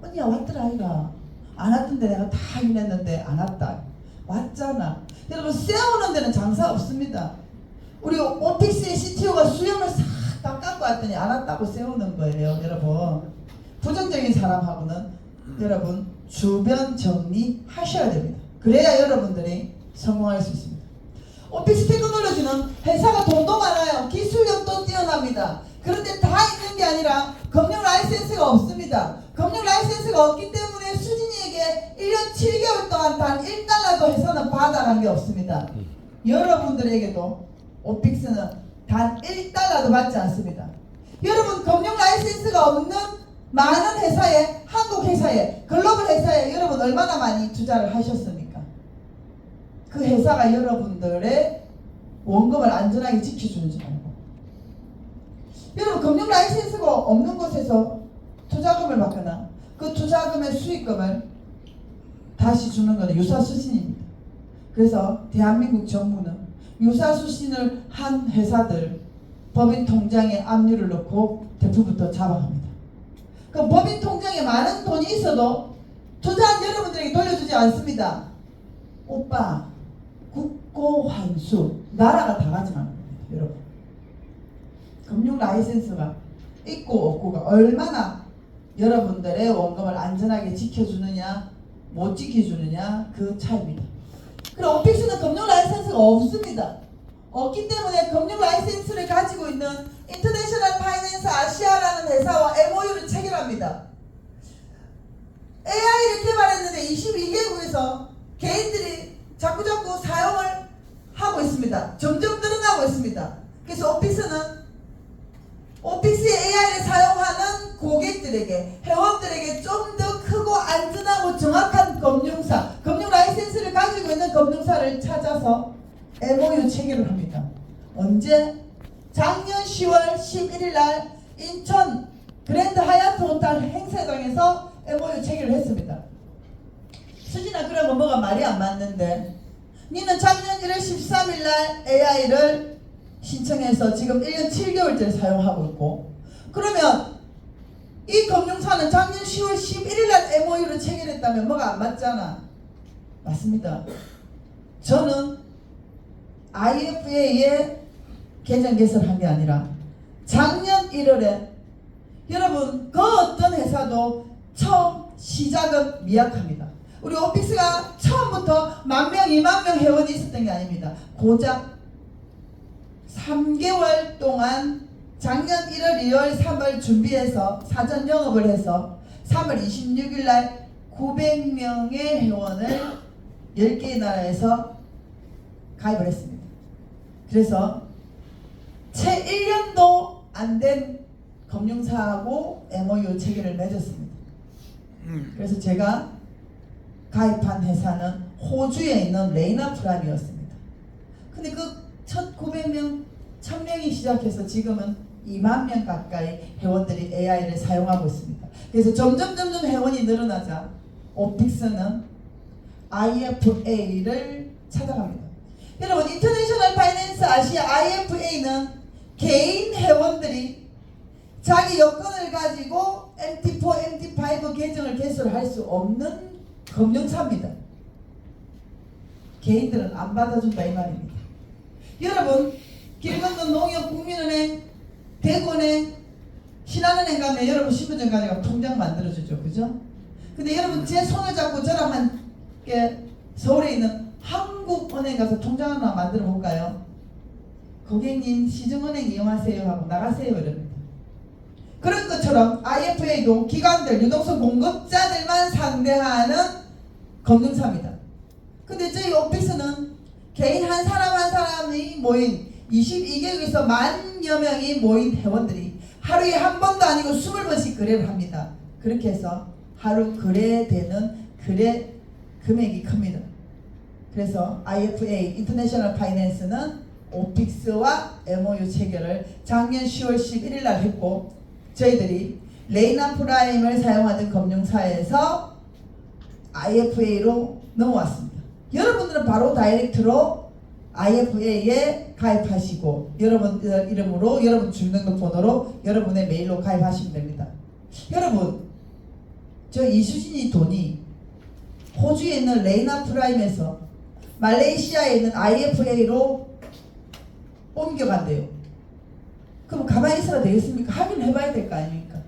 언니야 왔더라 아이가. 안 왔던데 내가 다 일했는데 안 왔다. 왔잖아. 여러분, 세우는 데는 장사 없습니다. 우리 오픽스의 CTO가 수염을 싹 다 깎고 왔더니 안 왔다고 세우는 거예요. 여러분, 부정적인 사람하고는 여러분 주변 정리하셔야 됩니다. 그래야 여러분들이 성공할 수 있습니다. 오픽스 테크놀로지는 회사가 돈도 많아요. 기술력도 뛰어납니다. 그런데 다 있는 게 아니라 금융 라이센스가 없습니다. 금융 라이센스가 없기 때문에 수진이에게 1년 7개월 동안 단 1달러도 회사는 받아간 게 없습니다. 여러분들에게도 오픽스는 단 1달러도 받지 않습니다. 여러분, 금융 라이센스가 없는 많은 회사에, 한국 회사에, 글로벌 회사에 여러분 얼마나 많이 투자를 하셨습니까? 그 회사가 여러분들의 원금을 안전하게 지켜주는 줄 알고, 여러분 금융 라이센스가 없는 곳에서 투자금을 받거나 그 투자금의 수익금을 다시 주는 것은 유사수신입니다. 그래서 대한민국 정부는 유사 수신을 한 회사들 법인 통장에 압류를 넣고 대표부터 잡아갑니다. 그 법인 통장에 많은 돈이 있어도 투자한 여러분들에게 돌려주지 않습니다. 오빠, 국고 환수 나라가 다 가져가는 겁니다. 여러분, 금융 라이센스가 있고 없고가 얼마나 여러분들의 원금을 안전하게 지켜주느냐 못 지켜주느냐 그 차이입니다. 그럼 오픽스는 금융 라이센스가 없습니다. 없기 때문에 금융 라이센스를 가지고 있는 인터내셔널 파이낸스 아시아라는 회사와 MOU를 체결합니다. AI를 개발했는데 22개국에서 개인들이 자꾸 사용을 하고 있습니다. 점점 늘어나고 있습니다. 그래서 오픽스의 AI를 사용하는 고객들에게, 회원들에게 좀 더 크고 안전하고 정확한 금융사, 금융 라이센스를 가지고 있는 금융사를 찾아서 MOU 체결을 합니다. 언제? 작년 10월 11일 날 인천 그랜드 하얏트 호텔 행사장에서 MOU 체결을 했습니다. 수진아, 그러면 뭐가 말이 안 맞는데, 니는 작년 1월 13일 날 AI를 신청해서 지금 1년 7개월째 사용하고 있고, 그러면 이 금융사는 작년 10월 11일 날 MOU를 체결했다면 뭐가 안 맞잖아. 맞습니다. 저는 IFA에 계정 개설한 게 아니라 작년 1월에 여러분 그 어떤 회사도 처음 시작은 미약합니다. 우리 오픽스가 처음부터 10,000명, 20,000명 회원이 있었던 게 아닙니다. 고작 3개월 동안 작년 1월, 2월, 3월 준비해서 사전 영업을 해서 3월 26일 날 900명의 회원을 10개의 나라에서 가입을 했습니다. 그래서 채 1년도 안 된 금융사하고 MOU 체결을 맺었습니다. 그래서 제가 가입한 회사는 호주에 있는 레이나 프라임이었습니다. 근데 그 첫 900명, 1000명이 시작해서 지금은 20,000명 가까이 회원들이 AI를 사용하고 있습니다. 그래서 점점 회원이 늘어나자 오픽스는 IFA를 찾아갑니다. 여러분, 인터내셔널 파이낸스 아시아 IFA는 개인 회원들이 자기 여건을 가지고 MT4, MT5 계정을 개설할 수 없는 금융사입니다. 개인들은 안 받아준다 이 말입니다. 여러분, 길 건너 농협, 국민은행, 대구은행, 신한은행 가면 여러분 신분증 가지고 통장 만들어주죠. 그죠? 근데 여러분 제 손을 잡고 저랑 함께 서울에 있는 한국은행 가서 통장 하나 만들어 볼까요? 고객님 시중은행 이용하세요 하고 나가세요 이럽니다. 그런 것처럼 IFA도 기관들, 유동성 공급자들만 상대하는 금융사입니다. 근데 저희 오픽스는 개인 한 사람이 모인 22개국에서 10,000여 명이 모인 회원들이 하루에 한 번도 아니고 20번씩 거래를 합니다. 그렇게 해서 하루 거래되는 거래 금액이 큽니다. 그래서 IFA, 인터내셔널 파이낸스는 오픽스와 MOU 체결을 작년 10월 11일 날 했고, 저희들이 레이나 프라임을 사용하던 금융사에서 IFA로 넘어왔습니다. 여러분들은 바로 다이렉트로 IFA에 가입하시고 여러분들 이름으로, 여러분 주민등록번호로, 여러분의 메일로 가입하시면 됩니다. 여러분, 저 이수진이 돈이 호주에 있는 레이나 프라임에서 말레이시아에 있는 IFA로 옮겨간대요. 그럼 가만히 있어야 되겠습니까? 확인해봐야 될 거 아닙니까?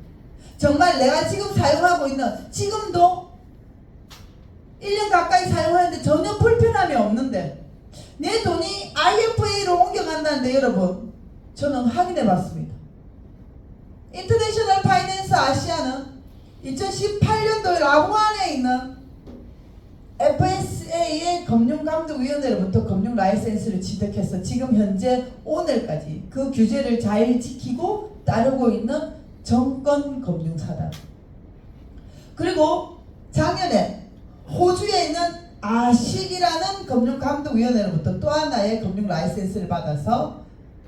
정말 내가 지금 사용하고 있는, 지금도 1년 가까이 사용하는데 전혀 불편함이 없는데 내 돈이 IFA로 옮겨간다는데 여러분, 저는 확인해봤습니다. 인터내셔널 파이낸스 아시아는 2018년도에 라구안에 있는 FSA의 금융감독위원회로부터 금융 라이센스를 취득해서 지금 현재 오늘까지 그 규제를 잘 지키고 따르고 있는 정권금융사다. 그리고 작년에 호주에 있는 아식이라는 금융감독위원회로부터 또 하나의 금융 라이센스를 받아서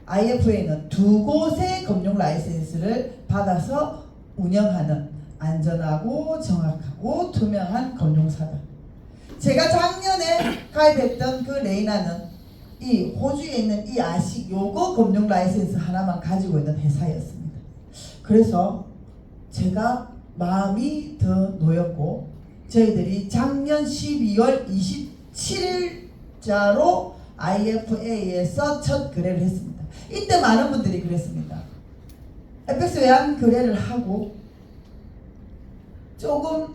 IFA는 2곳의 금융 라이센스를 받아서 운영하는 안전하고 정확하고 투명한 금융사다. 제가 작년에 가입했던 그 레이나는 이 호주에 있는 이 아식 요거 금융 라이센스 하나만 가지고 있는 회사였습니다. 그래서 제가 마음이 더 놓였고 저희들이 작년 12월 27일자로 IFA에서 첫 거래를 했습니다. 이때 많은 분들이 그랬습니다. FX 외환 거래를 하고 조금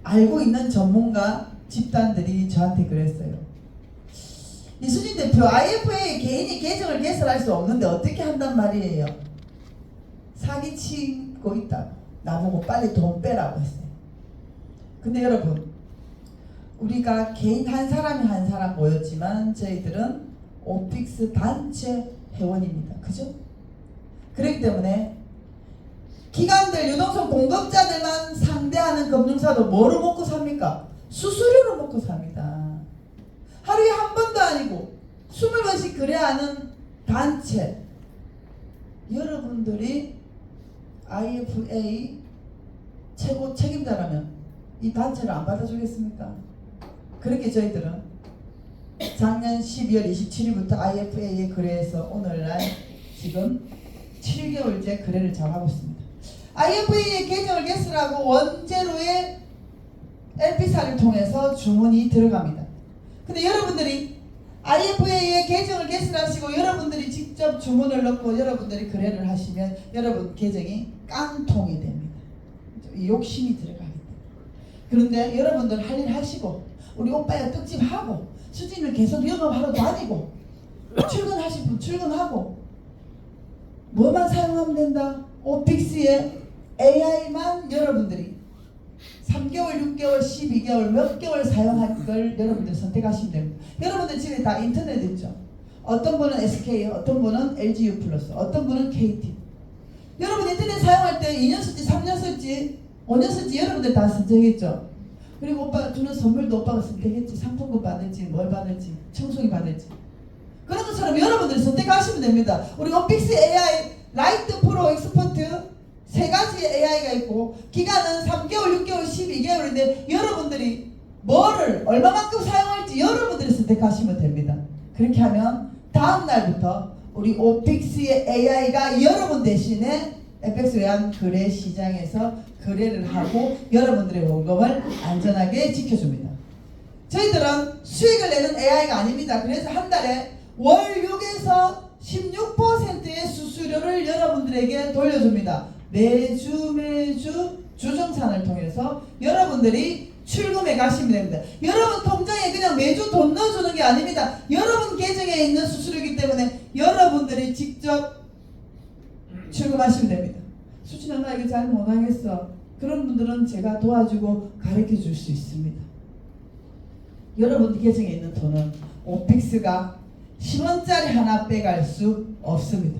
알고 있는 전문가 집단들이 저한테 그랬어요. 이수진 대표, IFA 개인이 계정을 개설할 수 없는데 어떻게 한단 말이에요? 사기치고 있다고 나보고 빨리 돈 빼라고 했어요. 근데 여러분, 우리가 개인 한 사람이 한 사람 모였지만 저희들은 오픽스 단체 회원입니다. 그죠? 그렇기 때문에 기관들, 유동성 공급자들만 상대하는 금융사도 뭐로 먹고 삽니까? 수수료로 먹고 삽니다. 하루에 한 번도 아니고 20번씩 거래하는 단체, 여러분들이 IFA 최고 책임자라면 이 단체를 안 받아주겠습니까? 그렇게 저희들은 작년 12월 27일부터 IFA에 거래해서 오늘날 지금 7개월째 거래를 잘하고 있습니다. IFA의 계정을 개설하고 원재료의 LP사를 통해서 주문이 들어갑니다. 근데 여러분들이 IFA의 계정을 개설하시고 여러분들이 직접 주문을 넣고 여러분들이 거래를 하시면 여러분 계정이 깡통이 됩니다. 욕심이 들어가기 때문에. 그런데 여러분들 할 일 하시고 우리 오빠야 떡집하고 수진을 계속 영업하러 다니고 출근하실 분 출근하고 뭐만 사용하면 된다? 오픽스의 AI만 여러분들이 3개월, 6개월, 12개월 몇 개월 사용할 걸 여러분들 선택하시면 됩니다. 여러분들 집에 다 인터넷 있죠? 어떤 분은 SK, 어떤 분은 LGU 플러스, 어떤 분은 KT. 여러분 인터넷 사용할 때 2년 쓸지 3년 쓸지 5년 쓸지 여러분들 다 선택했죠? 그리고 오빠가 주는 선물도 오빠가 선택했지. 상품권 받을지 뭘 받을지 청소기 받을지. 그런 것처럼 여러분들이 선택하시면 됩니다. 우리 오픽스 AI 라이트 프로 엑스퍼트 세 가지의 AI가 있고 기간은 3개월, 6개월, 12개월인데 여러분들이 뭐를 얼마만큼 사용할지 여러분들이 선택하시면 됩니다. 그렇게 하면 다음 날부터 우리 오픽스의 AI가 여러분 대신에 FX 외환 거래 시장에서 거래를 하고 여러분들의 원금을 안전하게 지켜줍니다. 저희들은 수익을 내는 AI가 아닙니다. 그래서 한 달에 월 6에서 16%의 수수료를 여러분들에게 돌려줍니다. 매주 주정산을 통해서 여러분들이 출금해 가시면 됩니다. 여러분 통장에 그냥 매주 돈 넣어주는 게 아닙니다. 여러분 계정에 있는 수수료이기 때문에 여러분들이 직접 출금하시면 됩니다. 수진아 나 이거 잘 못하겠어. 그런 분들은 제가 도와주고 가르쳐 줄 수 있습니다. 여러분 계정에 있는 돈은 오픽스가 10원짜리 하나 빼갈 수 없습니다.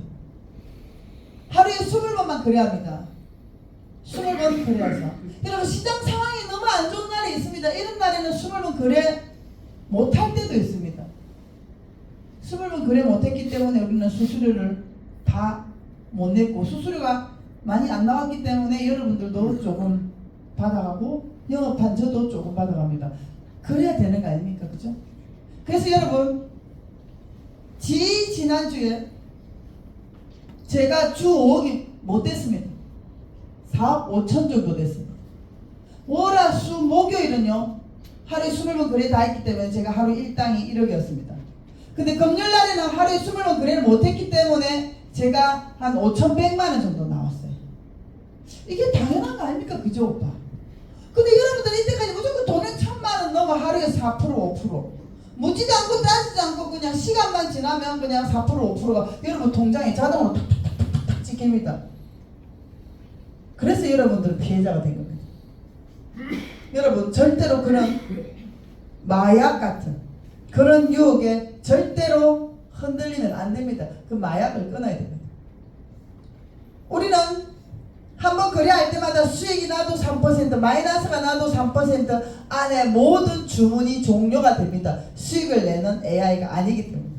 하루에 20번만 거래합니다. 20번 거래해서 여러분 시장 상황이 너무 안 좋은 날이 있습니다. 이런 날에는 20번 거래 못할 때도 있습니다. 20번 거래 못했기 때문에 우리는 수수료를 다 못 냈고 수수료가 많이 안 나왔기 때문에 여러분들도 조금 받아가고 영업한 저도 조금 받아갑니다. 그래야 되는 거 아닙니까? 그죠? 그래서 여러분 지난주에 제가 주 5억이 못 됐습니다. 4억 5천 정도 됐습니다. 월화수 목요일은요 하루에 20번 거래 다 했기 때문에 제가 하루 일당이 1억이었습니다. 근데 금요일날에는 하루에 20번 거래를 못했기 때문에 제가 한 5,100만원 정도 나왔어요. 이게 당연한 거 아닙니까? 그죠 오빠? 근데 여러분들 이때까지 무조건 돈에 1,000만원 넘어 하루에 4% 5% 묻지도 않고 따지지 않고 그냥 시간만 지나면 그냥 4% 5%가 여러분 통장에 자동으로 탁탁탁탁탁 찍힙니다. 그래서 여러분들은 피해자가 된 겁니다. 여러분 절대로 그런 마약 같은 그런 유혹에 절대로 흔들리면 안 됩니다. 그 마약을 끊어야 됩니다. 우리는 한번 거래할 때마다 수익이 나도 3% 마이너스가 나도 3% 안에 모든 주문이 종료가 됩니다. 수익을 내는 AI가 아니기 때문에.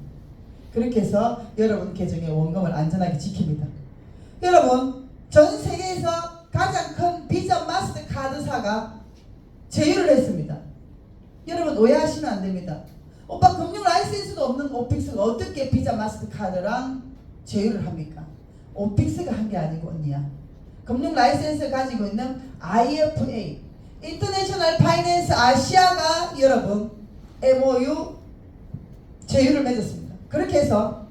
그렇게 해서 여러분 계정의 원금을 안전하게 지킵니다. 여러분 전 세계에서 가장 큰 비자 마스터 카드사가 제휴를 했습니다. 여러분 오해하시면 안 됩니다. 오빠 금융 라이센스도 없는 오픽스가 어떻게 비자 마스터카드랑 제휴를 합니까? 오픽스가 한 게 아니고 언니야. 금융 라이센스를 가지고 있는 IFA, 인터내셔널 파이낸스 아시아가 여러분 MOU 제휴를 맺었습니다. 그렇게 해서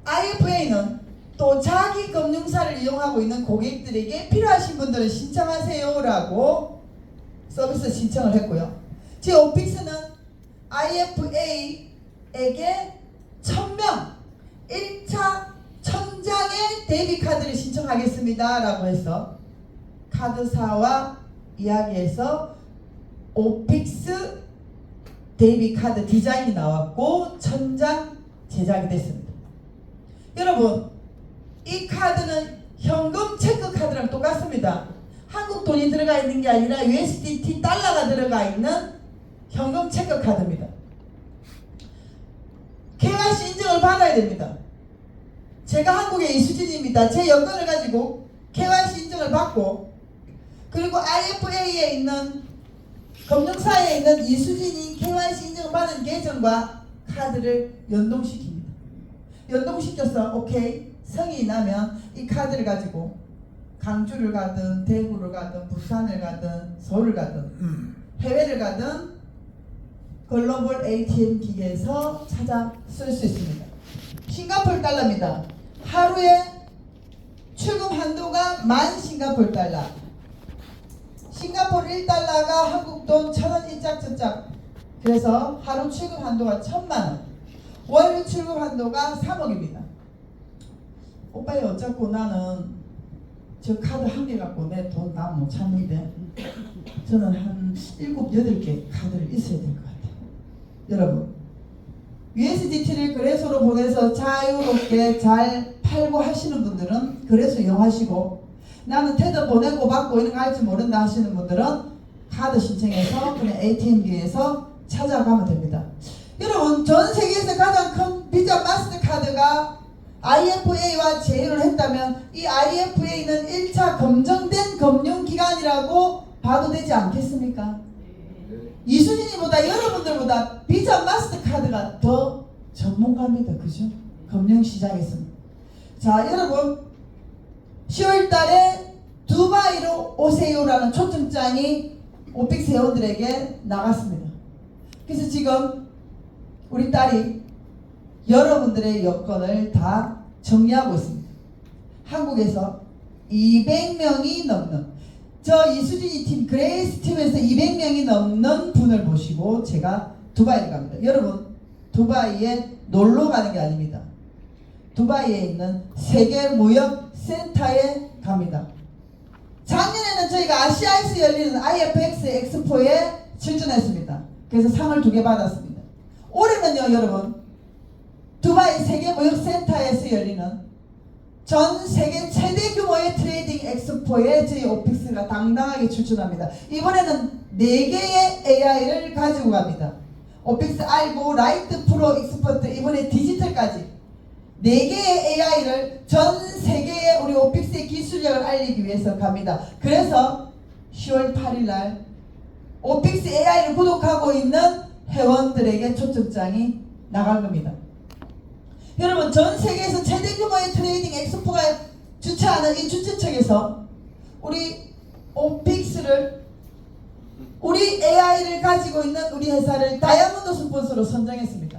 IFA는 또 자기 금융사를 이용하고 있는 고객들에게 필요하신 분들은 신청하세요 라고 서비스 신청을 했고요. 제 오픽스는 IFA에게 1000명 1차 1000장의 데이비카드를 신청하겠습니다 라고 해서 카드사와 이야기해서 오픽스 데이비카드 디자인이 나왔고 1000장 제작이 됐습니다. 여러분, 이 카드는 현금 체크 카드랑 똑같습니다. 한국 돈이 들어가 있는 게 아니라 USDT 달러가 들어가 있는 현금 체크 카드입니다. KYC 인증을 받아야 됩니다. 제가 한국의 이수진입니다. 제 여권을 가지고 KYC 인증을 받고, 그리고 IFA에 있는 금융사에 있는 이수진이 KYC 인증을 받은 계정과 카드를 연동시킵니다. 연동시켜서 오케이 성이 나면 이 카드를 가지고 강주를 가든 대구를 가든 부산을 가든 서울을 가든 해외를 가든 글로벌 ATM 기계에서 찾아 쓸 수 있습니다. 싱가포르 달러입니다. 하루에 출금 한도가 10,000 싱가포르 달러. 싱가포르 1달러가 한국 돈 1,000원 일짝저짝. 그래서 하루 출금 한도가 1,000만원. 월 출금 한도가 3억입니다. 오빠야, 어차피 나는 저 카드 한 개 갖고 내 돈 다 못 찾는데 저는 한 7, 8개 카드를 있어야 될 것 같아요. 여러분, USDT를 거래소로 보내서 자유롭게 잘 팔고 하시는 분들은 거래소 이용하시고, 나는 테더 보내고 받고 이런 거 할지 모른다 하시는 분들은 카드 신청해서 그냥 ATM기에서 찾아가면 됩니다. 여러분, 전 세계에서 가장 큰 비자 마스터카드가 IFA와 제휴를 했다면 이 IFA는 1차 검증된 금융기관이라고 봐도 되지 않겠습니까? 이수진이보다 여러분들보다 비자 마스터카드가 더 전문가입니다. 그죠? 금융시장에서는. 자, 여러분, 10월달에 두바이로 오세요라는 초청장이 오픽스 회원들에게 나갔습니다. 그래서 지금 우리 딸이 여러분들의 여건을 다 정리하고 있습니다. 한국에서 200명이 넘는, 저 이수진이 팀 그레이스 팀에서 200명이 넘는 분을 모시고 제가 두바이를 갑니다. 여러분, 두바이에 놀러 가는 게 아닙니다. 두바이에 있는 세계무역센터에 갑니다. 작년에는 저희가 아시아에서 열리는 IFX 엑스포에 출전했습니다. 그래서 상을 2개 받았습니다. 올해는요, 여러분, 두바이 세계무역센터에서 열리는 전 세계 최대 규모의 트레이딩 엑스포에 저희 오픽스가 당당하게 출전합니다. 이번에는 4개의 AI를 가지고 갑니다. 오픽스 알고, 라이트 프로 익스퍼트, 이번에 디지털까지 4개의 AI를 전 세계에 우리 오픽스의 기술력을 알리기 위해서 갑니다. 그래서 10월 8일날 오픽스 AI를 구독하고 있는 회원들에게 초청장이 나갈 겁니다. 여러분, 전 세계에서 최대 규모의 트레이딩 엑스포가 주최하는 이 주최측에서 우리 오픽스를, 우리 AI를 가지고 있는 우리 회사를 다이아몬드 스폰서로 선정했습니다.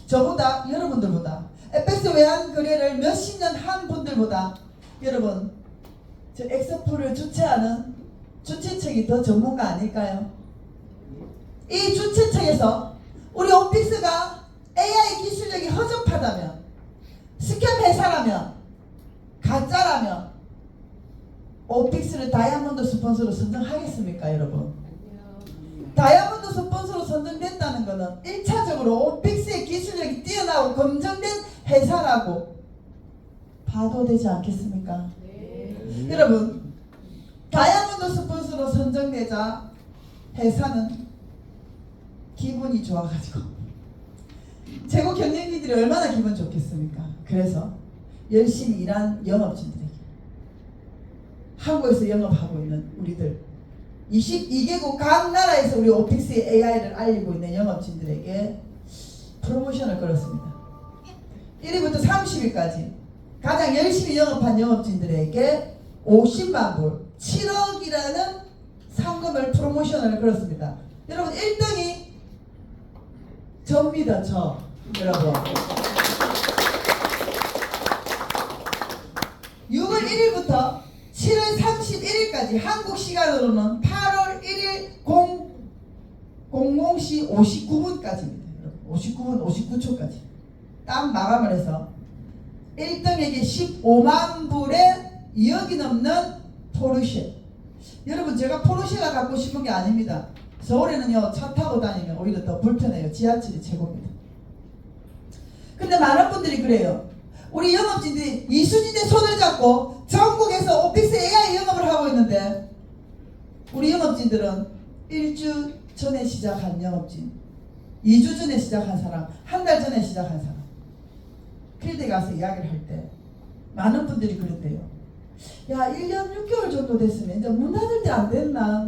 저보다, 여러분들보다, FX 외환 거래를 몇십 년 한 분들보다 여러분, 저 엑스포를 주최하는 주최측이 더 전문가 아닐까요? 이 주최측에서 우리 오픽스가 AI 기술력이 허접하다면, 스캠 회사라면, 가짜라면 오픽스를 다이아몬드 스폰서로 선정하겠습니까, 여러분? 다이아몬드 스폰서로 선정됐다는 것은 1차적으로 오픽스의 기술력이 뛰어나고 검증된 회사라고 봐도 되지 않겠습니까? 네. 여러분, 다이아몬드 스폰서로 선정되자 회사는 기분이 좋아가지고, 최고 경영진들이 얼마나 기분 좋겠습니까? 그래서 열심히 일한 영업진들에게, 한국에서 영업하고 있는 우리들 22개국 각 나라에서 우리 오픽스의 AI를 알리고 있는 영업진들에게 프로모션을 걸었습니다. 1위부터 30위까지 가장 열심히 영업한 영업진들에게 50만 불, 7억이라는 상금을 프로모션을 걸었습니다. 여러분 1등이 저입니다. 저. 여러분 6월 1일부터 7월 31일까지 한국 시간으로는 8월 1일 00시 59분까지입니다. 59분 59초까지 딱 마감을 해서 1등에게 15만 불의 2억이 넘는 포르쉐. 여러분 제가 포르쉐가 갖고 싶은 게 아닙니다. 서울에는요 차 타고 다니면 오히려 더 불편해요. 지하철이 최고입니다. 근데 많은 분들이 그래요. 우리 영업진들이 이수진의 손을 잡고 전국에서 오픽스 AI 영업을 하고 있는데 우리 영업진들은 1주 전에 시작한 영업진, 2주 전에 시작한 사람, 한 달 전에 시작한 사람 필드에 가서 이야기를 할 때 많은 분들이 그랬대요. 야 1년 6개월 정도 됐으면 이제 문 닫을 때 안 됐나?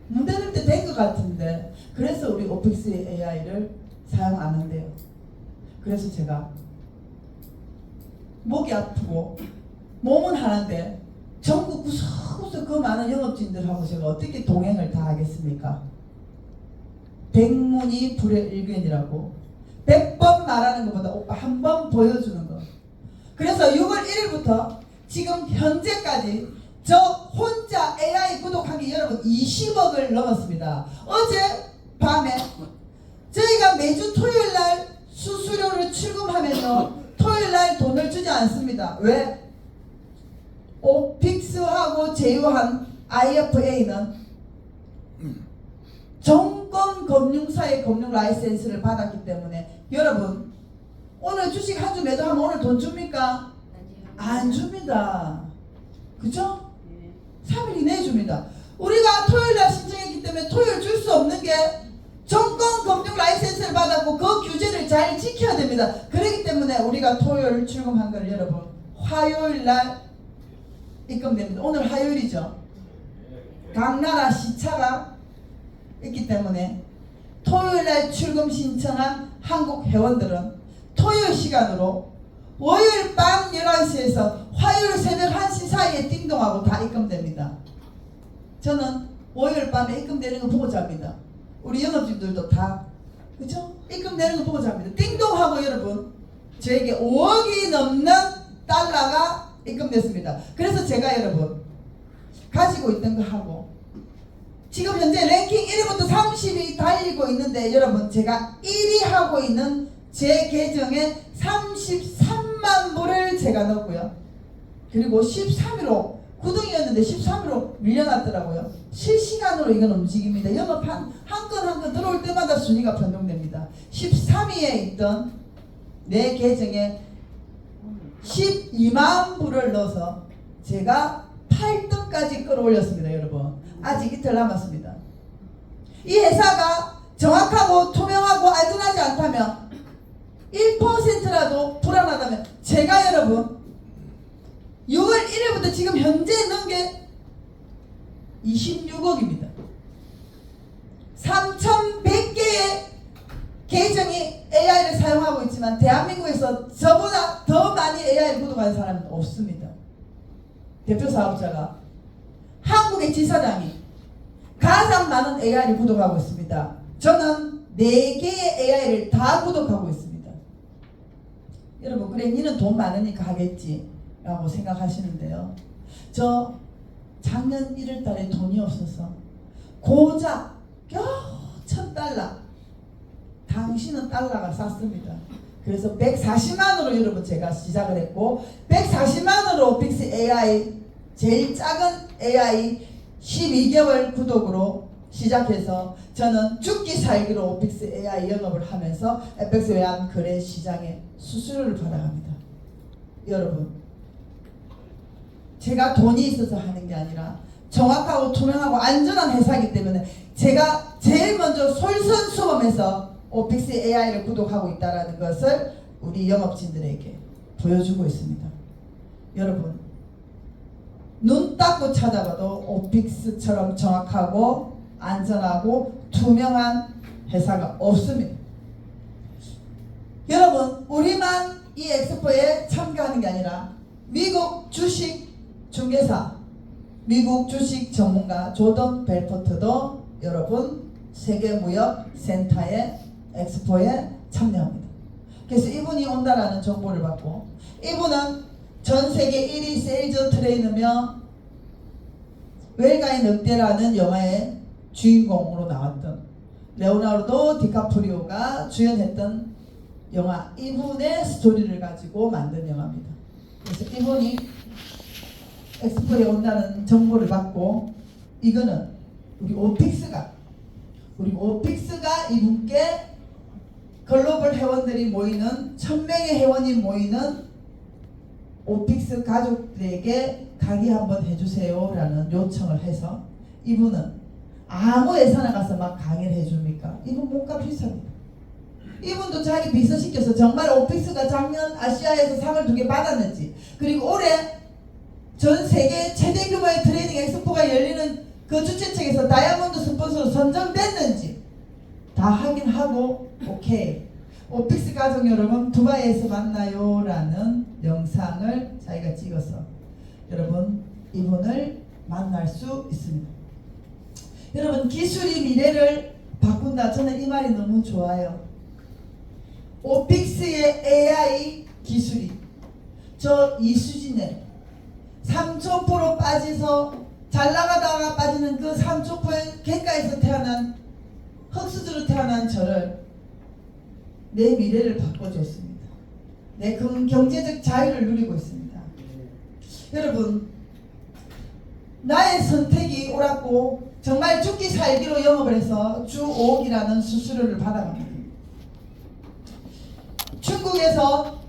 문 닫을 때 된 것 같은데 그래서 우리 오픽스 AI를 사용 안 한대요. 그래서 제가 목이 아프고 몸은 하는데 전국 구석구석 그 많은 영업진들하고 제가 어떻게 동행을 다 하겠습니까? 백문이 불여일견이라고 100번 말하는 것보다 오빠 한 번 보여주는 거. 그래서 6월 1일부터 지금 현재까지 저 혼자 AI 구독한 게 여러분 20억을 넘었습니다. 어제 밤에 저희가 매주 토요일날 수수료를 출금하면요 토요일날 돈을 주지 않습니다. 왜? 오픽스하고 제휴한 IFA는 정권금융사의 금융 라이센스를 받았기 때문에 여러분 오늘 주식 한 주 매도하면 오늘 돈 줍니까? 안 줍니다. 그죠? 3일 이내에 줍니다. 우리가 토요일날 신청했기 때문에 토요일 줄 수 없는 게 정권금융 라이센스를 받았고 그 규제를 잘 지켜야 됩니다. 그렇기 때문에 우리가 토요일 출금한 걸 여러분 화요일날 입금됩니다. 오늘 화요일이죠. 각 나라 시차가 있기 때문에 토요일날 출금 신청한 한국 회원들은 토요일 시간으로 월요일 밤 11시에서 화요일 새벽 1시 사이에 띵동하고 다 입금됩니다. 저는 월요일 밤에 입금되는 거 보고 잡니다. 우리 영업진들도 다 그죠? 입금되는 거 보고 잡니다. 띵동하고 여러분 저에게 5억이 넘는 달러가 입금됐습니다. 그래서 제가 여러분 가지고 있던 거 하고 지금 현재 랭킹 1위부터 30위 달리고 있는데 여러분 제가 1위 하고 있는 제 계정에 33만 불을 제가 넣었고요. 그리고 13위로 9등이었는데 13위로 밀려났더라고요. 실시간으로 이건 움직입니다. 영업 한 건 한 건 들어올 때마다 순위가 변동됩니다. 13위에 있던 내 계정에 12만 불을 넣어서 제가 8등까지 끌어올렸습니다. 여러분 아직 이틀 남았습니다. 이 회사가 정확하고 투명하고 안전하지 않다면 1%라도 불안하다면 제가 여러분 6월 1일부터 지금 현재 넣은 게 26억입니다. 3,100개의 계정이 AI를 사용하고 있지만 대한민국에서 저보다 더 많이 AI를 구독하는 사람은 없습니다. 대표 사업자가 한국의 지사장이 가장 많은 AI를 구독하고 있습니다. 저는 4개의 AI를 다 구독하고 있습니다. 여러분 그래 니는 돈 많으니까 하겠지 라고 생각하시는데요. 저 작년 1월달에 돈이 없어서 고작 겨우 $1,000 당신은 달러가 쌌습니다. 그래서 140만으로 여러분 제가 시작을 했고 140만으로 오픽스 AI 제일 작은 AI 12개월 구독으로 시작해서 저는 죽기 살기로 오픽스 AI 영업을 하면서 FX 외환 거래 시장에 수수료를 받아갑니다. 여러분 제가 돈이 있어서 하는 게 아니라 정확하고 투명하고 안전한 회사이기 때문에 제가 제일 먼저 솔선수범해서 오픽스 AI를 구독하고 있다는 것을 우리 영업진들에게 보여주고 있습니다. 여러분 눈 닦고 찾아봐도 오픽스처럼 정확하고 안전하고 투명한 회사가 없습니다. 여러분, 우리만 이 엑스포에 참가하는 게 아니라 미국 주식 중개사, 미국 주식 전문가 조던 벨포트도 여러분 세계무역센터의 엑스포에 참여합니다. 그래서 이분이 온다라는 정보를 받고, 이분은 전 세계 1위 세일즈 트레이너며 웰가의 늑대라는 영화의 주인공으로 나왔던 레오나르도 디카프리오가 주연했던 영화, 이분의 스토리를 가지고 만든 영화입니다. 그래서 이분이 엑스포에 온다는 정보를 받고, 이거는 우리 오픽스가 이분께 글로벌 회원들이 모이는 1000명의 회원이 모이는 오픽스 가족들에게 강의 한번 해주세요 라는 요청을 해서, 이분은 아무 회사나 가서 막 강의를 해줍니까? 이분 몸값 비쌉니다. 이분도 자기 비서시켜서 정말 오픽스가 작년 아시아에서 상을 2개 받았는지, 그리고 올해 전 세계 최대 규모의 트레이닝 엑스포가 열리는 그 주최측에서 다이아몬드 스폰서로 선정됐는지 다 확인하고, 오케이, 오픽스 가족 여러분 두바이에서 만나요 라는 영상을 자기가 찍어서 여러분 이분을 만날 수 있습니다. 여러분, 기술이 미래를 바꾼다, 저는 이 말이 너무 좋아요. 오픽스의 AI 기술이 저 이수진의 3,000% 빠져서 잘 나가다가 빠지는 그 3,000%의 객가에서 태어난, 흑수저로 태어난 저를, 내 미래를 바꿔줬습니다. 내 경제적 자유를 누리고 있습니다. 여러분, 나의 선택이 옳았고 정말 죽기 살기로 영업을 해서 주 5억이라는 수수료를 받아갑니다. 중국에서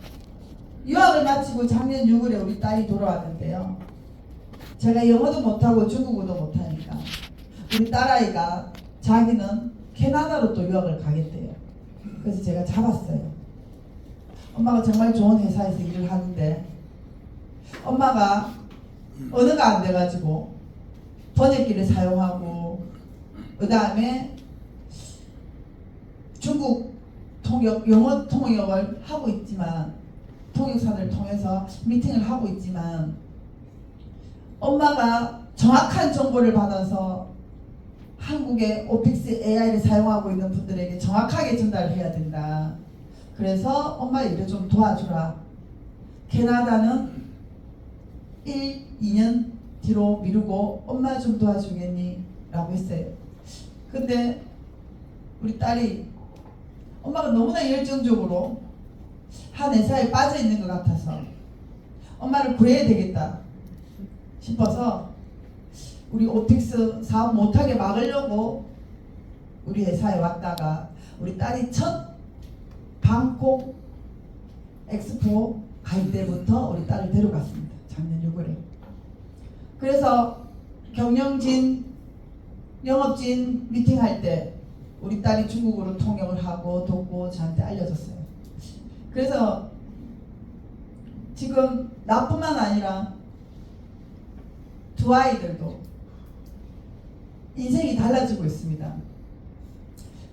유학을 마치고 작년 6월에 우리 딸이 돌아왔는데요. 제가 영어도 못하고 중국어도 못하니까 우리 딸아이가 자기는 캐나다로 또 유학을 가겠대요. 그래서 제가 잡았어요. 엄마가 정말 좋은 회사에서 일을 하는데 엄마가 언어가 안 돼가지고 번역기를 사용하고, 그 다음에 중국 통역, 영어 통역을 하고 있지만, 통역사를 통해서 미팅을 하고 있지만, 엄마가 정확한 정보를 받아서 한국의 오픽스 AI를 사용하고 있는 분들에게 정확하게 전달해야 된다. 그래서 엄마 일을 좀 도와주라. 캐나다는 1, 2년 뒤로 미루고 엄마 좀 도와주겠니? 라고 했어요. 근데 우리 딸이 엄마가 너무나 열정적으로 한 회사에 빠져 있는 것 같아서 엄마를 구해야 되겠다 싶어서 우리 오픽스 사업 못하게 막으려고 우리 회사에 왔다가, 우리 딸이 첫 방콕 엑스포 갈 때부터 우리 딸을 데려갔습니다. 작년 6월에. 그래서 경영진, 영업진 미팅할 때 우리 딸이 중국어로 통역을 하고 돕고 저한테 알려줬어요. 그래서 지금 나뿐만 아니라 두 아이들도 인생이 달라지고 있습니다.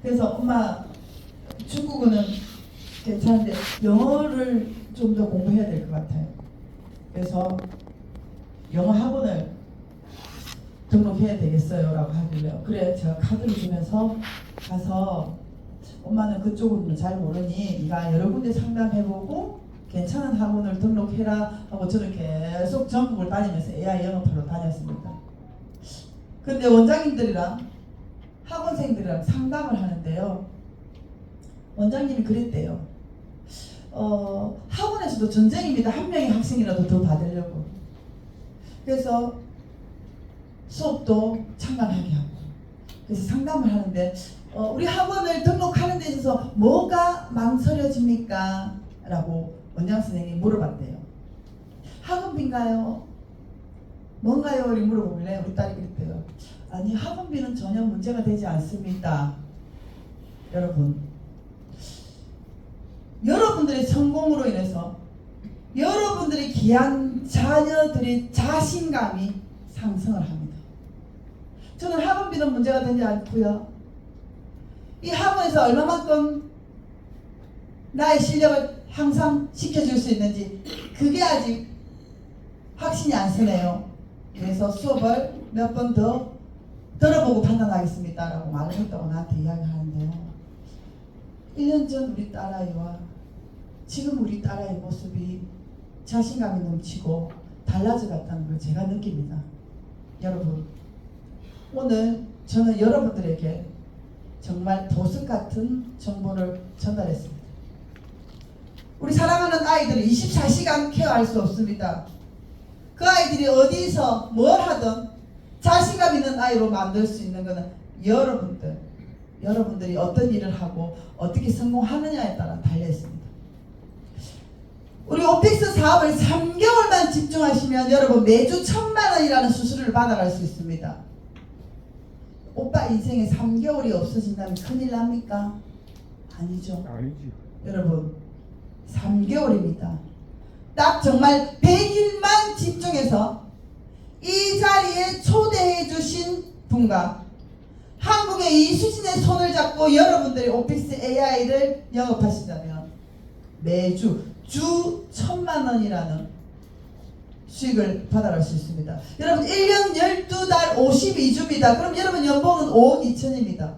그래서 엄마 중국어는 괜찮은데 영어를 좀 더 공부해야 될 것 같아요. 그래서 영어 학원을 등록해야 되겠어요 라고 하길래요. 그래, 제가 카드를 주면서 가서 엄마는 그쪽은 잘 모르니 네가 여러 군데 상담해보고 괜찮은 학원을 등록해라 하고 저는 계속 전국을 다니면서 AI 영어파로 다녔습니다. 근데 원장님들이랑 학원생들이랑 상담을 하는데요. 원장님이 그랬대요. 학원에서도 전쟁입니다. 한 명의 학생이라도 더 받으려고. 그래서 수업도 참관하게 하고. 그래서 상담을 하는데 우리 학원을 등록하는 데 있어서 뭐가 망설여집니까? 라고 원장 선생님이 물어봤대요. 학원비인가요? 뭔가요? 이렇게 물어보길래 우리 딸이 그랬대요. 아니, 학원비는 전혀 문제가 되지 않습니다. 여러분, 여러분들의 성공으로 인해서 여러분들의 귀한 자녀들의 자신감이 상승을 합니다. 저는 학원비는 문제가 되지 않고요. 이 학원에서 얼마만큼 나의 실력을 향상시켜줄 수 있는지 그게 아직 확신이 안 서네요. 그래서 수업을 몇 번 더 들어보고 판단하겠습니다 라고 말을 했다고 나한테 이야기하는데요. 1년 전 우리 딸아이와 지금 우리 딸아이 모습이 자신감이 넘치고 달라져 갔다는 걸 제가 느낍니다. 여러분, 오늘 저는 여러분들에게 정말 보석 같은 정보를 전달했습니다. 우리 사랑하는 아이들을 24시간 케어할 수 없습니다. 그 아이들이 어디서 뭘 하든 자신감 있는 아이로 만들 수 있는 것은 여러분들이 어떤 일을 하고 어떻게 성공하느냐에 따라 달려있습니다. 우리 오픽스 사업을 3개월만 집중하시면 여러분 매주 1,000만 원이라는 수수료를 받아갈 수 있습니다. 오빠 인생에 3개월이 없어진다면 큰일 납니까? 아니죠. 아니지. 여러분 3개월입니다. 딱 정말 100일만 집중해서 이 자리에 초대해 주신 분과 한국의 이수진의 손을 잡고 여러분들이 오픽스 AI를 영업하시다면 매주 주 1,000만 원이라는 수익을 받아갈 수 있습니다. 여러분 1년 12달 52주입니다. 그럼 여러분 연봉은 5억 2천입니다.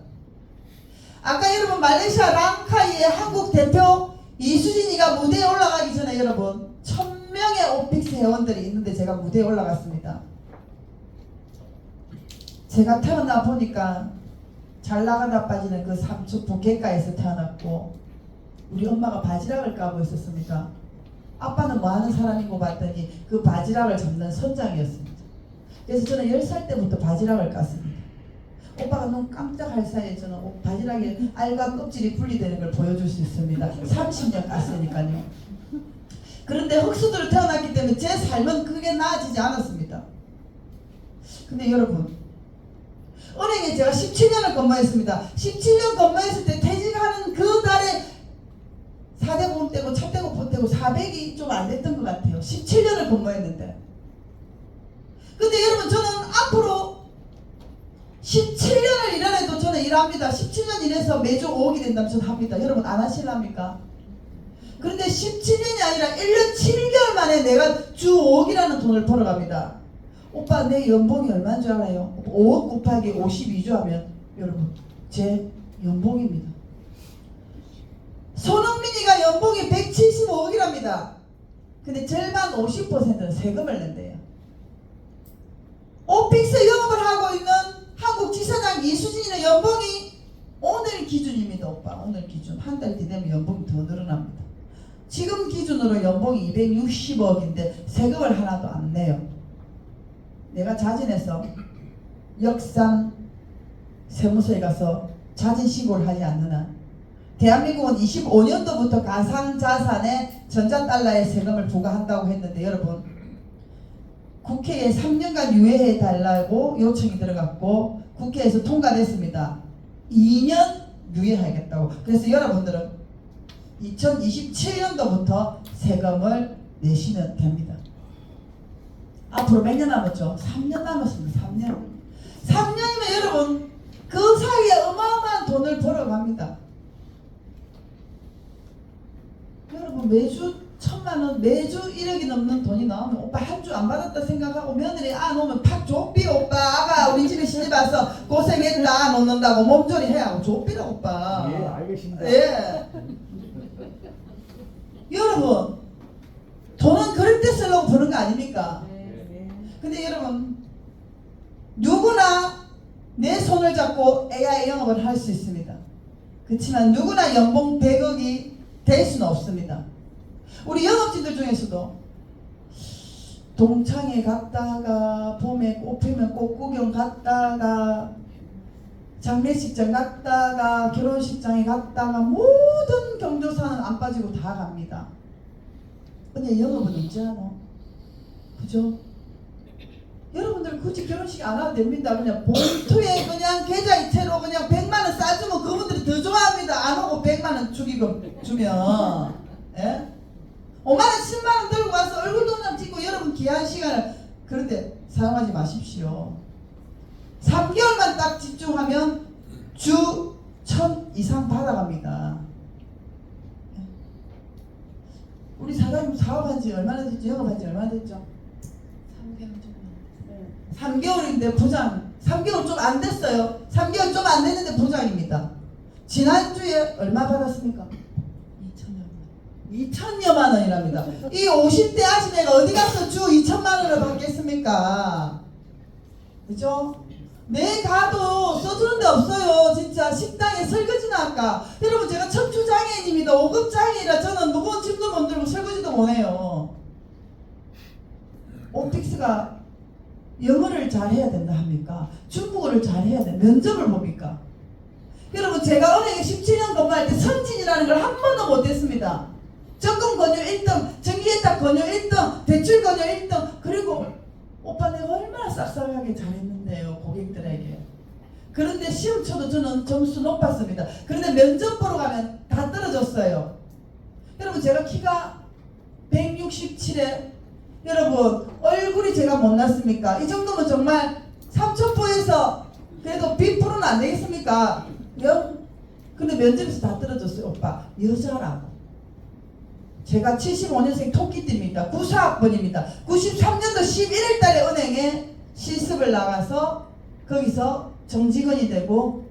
아까 여러분 말레이시아 랑카이의 한국 대표 이수진이가 무대에 올라가기 전에 여러분 1,000명의 오픽스 회원들이 있는데 제가 무대에 올라갔습니다. 제가 태어나 보니까 잘 나가다 빠지는 그 삼척 북해가에서 태어났고 우리 엄마가 바지락을 까고 있었습니다. 아빠는 뭐 하는 사람이고 봤더니 그 바지락을 잡는 선장이었습니다. 그래서 저는 10살 때부터 바지락을 깠습니다. 오빠가 눈 깜짝할 사이에 저는 바지락에 알과 껍질이 분리되는 걸 보여줄 수 있습니다. 30년 깠으니까요. 그런데 흑수저로 태어났기 때문에 제 삶은 크게 나아지지 않았습니다. 근데 여러분 은행에 제가 17년을 근무했습니다. 17년 근무했을 때 퇴직하는 그 달에 4대 보험 떼고 차 떼고 보 떼고 400이 좀 안 됐던 것 같아요. 17년을 근무했는데. 근데 여러분 저는 앞으로 17년을 일해도 저는 일합니다. 17년 일해서 매주 5억이 된다면 저는 합니다. 여러분 안 하실랍니까? 그런데 17년이 아니라 1년 7개월 만에 내가 주 5억이라는 돈을 벌어갑니다. 오빠 내 연봉이 얼마인 줄 알아요? 5억 곱하기 52주 하면 여러분 제 연봉입니다. 손흥민이가 연봉이 175억이랍니다. 근데 절반 50%는 세금을 낸대요. 오픽스 영업을 하고 있는 한국 지사장 이수진이는 연봉이 오늘 기준입니다. 오빠 오늘 기준 한 달 뒤 되면 연봉이 더 늘어납니다. 지금 기준으로 연봉이 260억인데 세금을 하나도 안 내요. 내가 자진해서 역산 세무서에 가서 자진 신고를 하지 않는 한 대한민국은 25년도부터 가상자산에 전자달러의 세금을 부과한다고 했는데 여러분 국회에 3년간 유예해 달라고 요청이 들어갔고 국회에서 통과됐습니다. 2년 유예하겠다고. 그래서 여러분들은 2027년도부터 세금을 내시면 됩니다. 앞으로 몇 년 남았죠? 3년 남았습니다. 3년이면 여러분 그 사이에 어마어마한 돈을 벌어갑니다. 여러분 매주 1,000만 원, 매주 1억이 넘는 돈이 나오면 오빠 한 주 안 받았다 생각하고 며느리 안 오면 팍 좁비 오빠 아가 우리 집에 시집 와서 고생했다 안 오는다고 몸조리 해야 하고 좁비라 오빠. 예, 알겠습니다. 예. 여러분 돈은 그럴 때 쓰려고 버는 거 아닙니까? 근데 여러분 누구나 내 손을 잡고 AI 영업을 할 수 있습니다. 그렇지만 누구나 연봉 100억이 될 수는 없습니다. 우리 영업진들 중에서도 동창회 갔다가 봄에 꽃 피면 꽃 구경 갔다가 장례식장 갔다가 결혼식장에 갔다가 모든 경조사는 안 빠지고 다 갑니다. 근데 영업은 언제 하노? 그죠? 여러분들 굳이 결혼식 안 하면 됩니다. 그냥 봉투에 그냥 계좌이체로 그냥 100만원 싸주면 그분들이 더 좋아합니다. 안 오고 100만원 주기금 주면. 예? 5만원 10만원 들고 와서 얼굴 동장 찍고 여러분 귀한 시간을 그런데 사용하지 마십시오. 3개월만 딱 집중하면 주 1,000 이상 받아갑니다. 우리 사장님 사업한 지 얼마나 됐죠? 영업한 지 얼마나 됐죠? 3개월인데 부장. 3개월 좀 안 됐어요. 3개월 좀 안 됐는데 부장입니다. 지난주에 얼마 받았습니까? 2천여만 원이랍니다. 이 50대 아줌마가 어디 가서 주 2천만 원을 받겠습니까? 그죠? 내 가도 써주는 데 없어요. 진짜 식당에 설거지나 할까? 여러분 제가 척추장애인입니다. 5급 장애인이라 저는 무거운 짐도 못 들고 설거지도 못 해요. 오픽스가 영어를 잘해야 된다 합니까? 중국어를 잘해야 돼. 면접을 봅니까? 여러분 제가 은행에 17년 근무할 때 선진이라는 걸 한 번도 못했습니다. 적금 권유 1등, 정기예탁 권유 1등, 대출 권유 1등. 그리고 오빠 내가 얼마나 싹싹하게 잘했는데요 고객들에게. 그런데 시험 쳐도 저는 점수 높았습니다. 그런데 면접 보러 가면 다 떨어졌어요. 여러분 제가 키가 167에 여러분 얼굴이 제가 못났습니까? 이 정도면 정말 삼천포에서 그래도 빅프로는 안 되겠습니까? 근데 면접에서 다 떨어졌어요. 오빠 여자라고. 제가 75년생 토끼띠입니다. 94학번입니다. 93년도 11월 달에 은행에 실습을 나가서 거기서 정직원이 되고,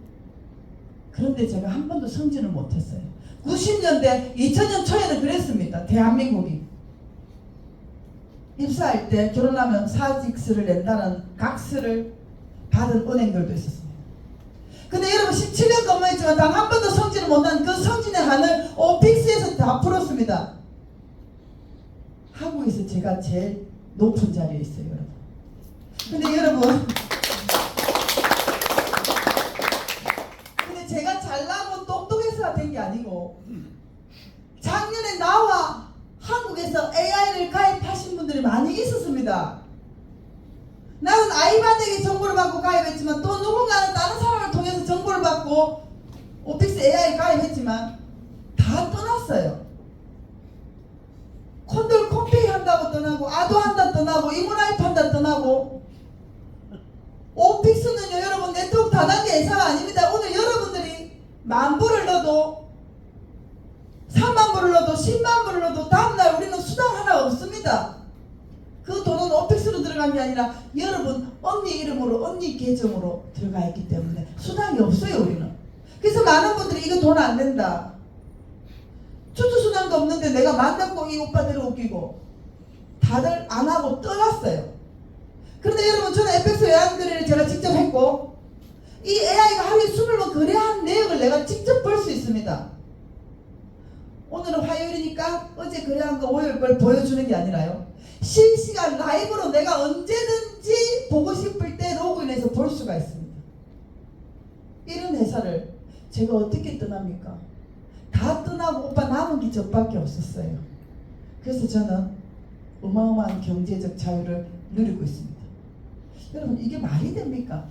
그런데 제가 한 번도 승진을 못했어요. 90년대 2000년 초에는 그랬습니다. 대한민국이 입사할 때 결혼하면 사직서를 낸다는 각서를 받은 은행들도 있었습니다. 근데 여러분 17년 근무했지만 단 한 번도 승진을 못한 그 승진의 한을 오픽스에서 다 풀었습니다. 한국에서 제가 제일 높은 자리에 있어요, 여러분. 근데 여러분, 근데 제가 잘나고 똑똑해서 된 게 아니고, 작년에 나와 한국에서 AI를 가입하신 분들이 많이 있었습니다. 나는 아이반에게 정보를 받고 가입했지만 또 누군가는 다른 사람을 통해서 정보를 받고 오픽스 AI 가입했지만 다 떠났어요. 콘돌 콤페이 한다고 떠나고, 아도 한다 떠나고, 이모라이프 한다 떠나고. 오픽스는요 여러분 네트워크 다단계 회사가 아닙니다. 오늘 여러분들이 10,000불을 넣어도 30,000불을 넣어도 100,000불을 넣어도 다음날 우리는 수당 하나 없습니다. 그 돈은 오픽스로 들어간 게 아니라 여러분 언니 이름으로 언니 계정으로 들어가 있기 때문에 수당이 없어요 우리는. 그래서 많은 분들이 이거 돈 안 된다, 추수수당도 없는데 내가 만났고 이 오빠들을 웃기고 다들 안 하고 떠났어요. 그런데 여러분 저는 FX 외환 거래를 제가 직접 했고 이 AI가 하루에 20번 거래한 내역을 내가 직접 볼 수 있습니다. 오늘은 화요일이니까 어제 거래한 거 월요일 걸 보여주는 게 아니라요, 실시간 라이브로 내가 언제든지 보고 싶을 때 로그인해서 볼 수가 있습니다. 이런 회사를 제가 어떻게 떠납니까? 다 떠나고 오빠 남은 게 저밖에 없었어요. 그래서 저는 어마어마한 경제적 자유를 누리고 있습니다. 여러분 이게 말이 됩니까?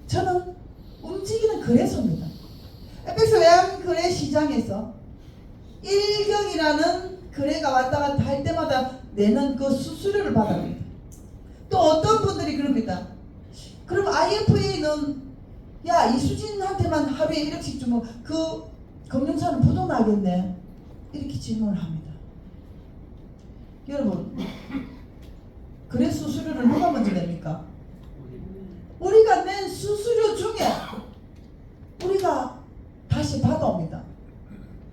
저는 움직이는 거래소입니다. FX 외환거래 시장에서 일경이라는 거래가 왔다 갔다 할 때마다 내는 그 수수료를 받아갑니다. 또 어떤 분들이 그럽니다. 그럼 IFA는 야 이수진한테만 하루에 1억씩 주면 그 금융사는 부도나겠네, 이렇게 질문을 합니다. 여러분 거래 수수료를 누가 먼저 냅니까? 우리가 낸 수수료 중에 우리가 다시 받아옵니다.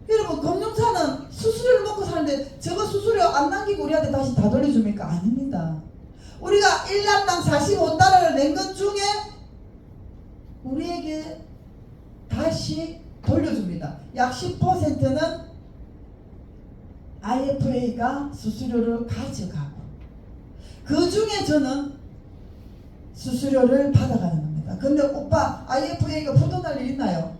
여러분 금융사는 수수료를 먹고 사는데 저거 수수료 안 남기고 우리한테 다시 다 돌려줍니까? 아닙니다. 우리가 1년당 45달러를 낸 것 중에 우리에게 다시 돌려줍니다. 약 10%는 IFA가 수수료를 가져가고 그 중에 저는 수수료를 받아가는 겁니다. 근데 오빠 IFA가 부도날 일 있나요?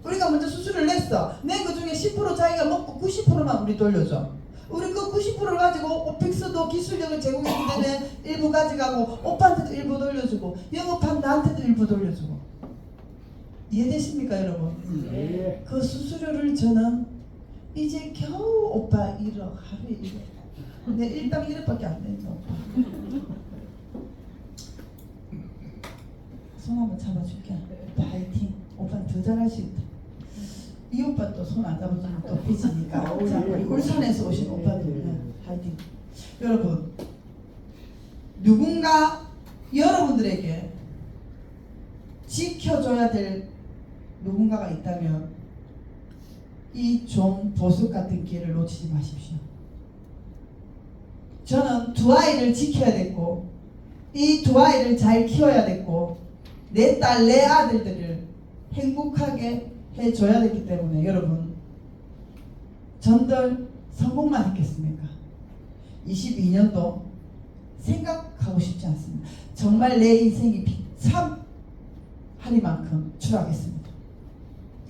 우리가 먼저 수수료를 냈어. 낸 그 중에 10% 자기가 먹고 90%만 우리 돌려줘. 우리 그 90%를 가지고 오픽스도 기술력을 제공했기 때문에 일부 가져가고 오빠한테도 일부 돌려주고 영업한 나한테도 일부 돌려주고. 이해되십니까 여러분? 네. 그 수수료를 저는 이제 겨우 오빠 1억 하루에 1억 내 일당 1억밖에 안 된다. 오빠 손 한번 잡아줄게. 오빠 화이팅. 오빠는 더 잘할 수 있다. 이 오빠 또 손 안 잡아주면 또 삐지니까. 자, 울산에서 오신 오빠들, 화이팅. 여러분, 누군가 여러분들에게 지켜줘야 될 누군가가 있다면 이 좀 보석 같은 기회를 놓치지 마십시오. 저는 두 아이를 지켜야 됐고, 이 두 아이를 잘 키워야 됐고, 내 딸, 내 아들들을 행복하게 해줘야 됐기 때문에 여러분, 전들 성공만 했겠습니까? 22년도 생각하고 싶지 않습니다. 정말 내 인생이 비참하리만큼 추락했습니다.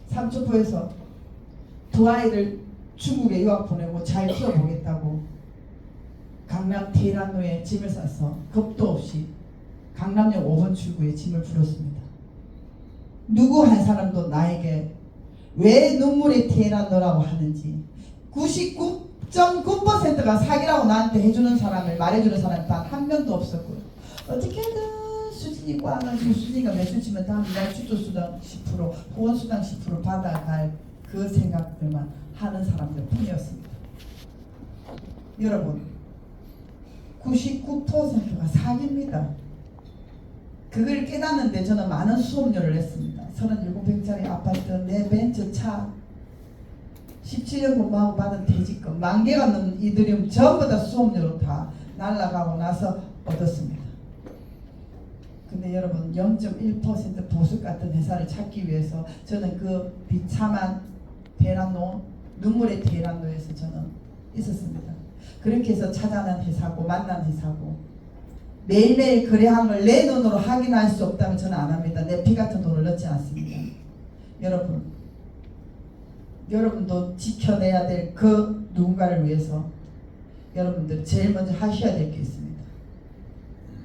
삼천포에서 두 아이를 중국에 유학 보내고 잘 키워보겠다고 강남 테헤란로에 짐을 싸서 겁도 없이 강남역 5번 출구에 짐을 풀었습니다. 누구 한 사람도 나에게 왜 눈물의 테헤란로라고 하는지 99.9%가 사기라고 나한테 해주는 사람을 말해주는 사람이 단 한 명도 없었고요. 어떻게든 수진이 꽈가지고 수진이가 매출 치면 다음날 주초수당 10% 후원수당 10% 받아갈 그 생각들만 하는 사람들 뿐이었습니다. 여러분, 99%가 사기입니다. 그걸 깨닫는데 저는 많은 수업료를 냈습니다. 37평짜리 아파트, 내 벤츠 차, 17년 공부하고 받은 퇴직금, 10,000개가 넘는 이더리움 전부 다 수업료로 다 날라가고 나서 얻었습니다. 근데 여러분, 0.1% 보석 같은 회사를 찾기 위해서 저는 그 비참한 테헤란로, 눈물의 테헤란로에서 저는 있었습니다. 그렇게 해서 찾아난 회사고 만난 회사고 매일매일 거래한 걸 내 눈으로 확인할 수 없다면 저는 안 합니다. 내 피 같은 돈을 넣지 않습니다. 여러분도 지켜내야 될 그 누군가를 위해서 여러분들 제일 먼저 하셔야 될 게 있습니다.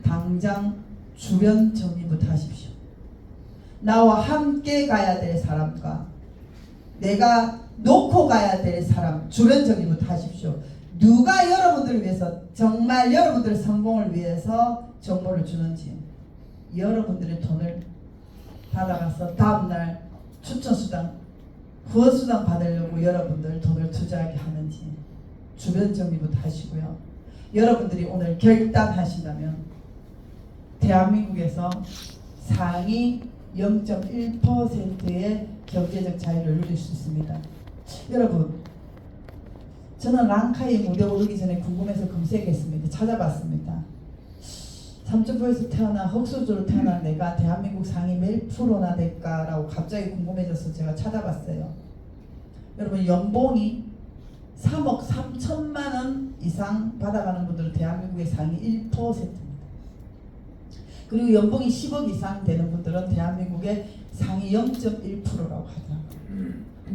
당장 주변 정리부터 하십시오. 나와 함께 가야 될 사람과 내가 놓고 가야 될 사람 주변 정리부터 하십시오. 누가 여러분들을 위해서 정말 여러분들의 성공을 위해서 정보를 주는지, 여러분들의 돈을 받아가서 다음날 추천수당, 후원수당 받으려고 여러분들 돈을 투자하게 하는지 주변 정리부터 하시고요. 여러분들이 오늘 결단하신다면 대한민국에서 상위 0.1%의 경제적 자유를 누릴 수 있습니다. 여러분, 저는 랑카이 무대 오르기 전에 궁금해서 검색했습니다. 찾아봤습니다. 삼천포에서 태어나 흑수저로 태어난 내가 대한민국 상위 몇 프로나 될까라고 갑자기 궁금해져서 제가 찾아봤어요. 여러분, 연봉이 3억 3천만 원 이상 받아가는 분들은 대한민국의 상위 1%입니다. 그리고 연봉이 10억 이상 되는 분들은 대한민국의 상위 0.1%라고 하더라고요.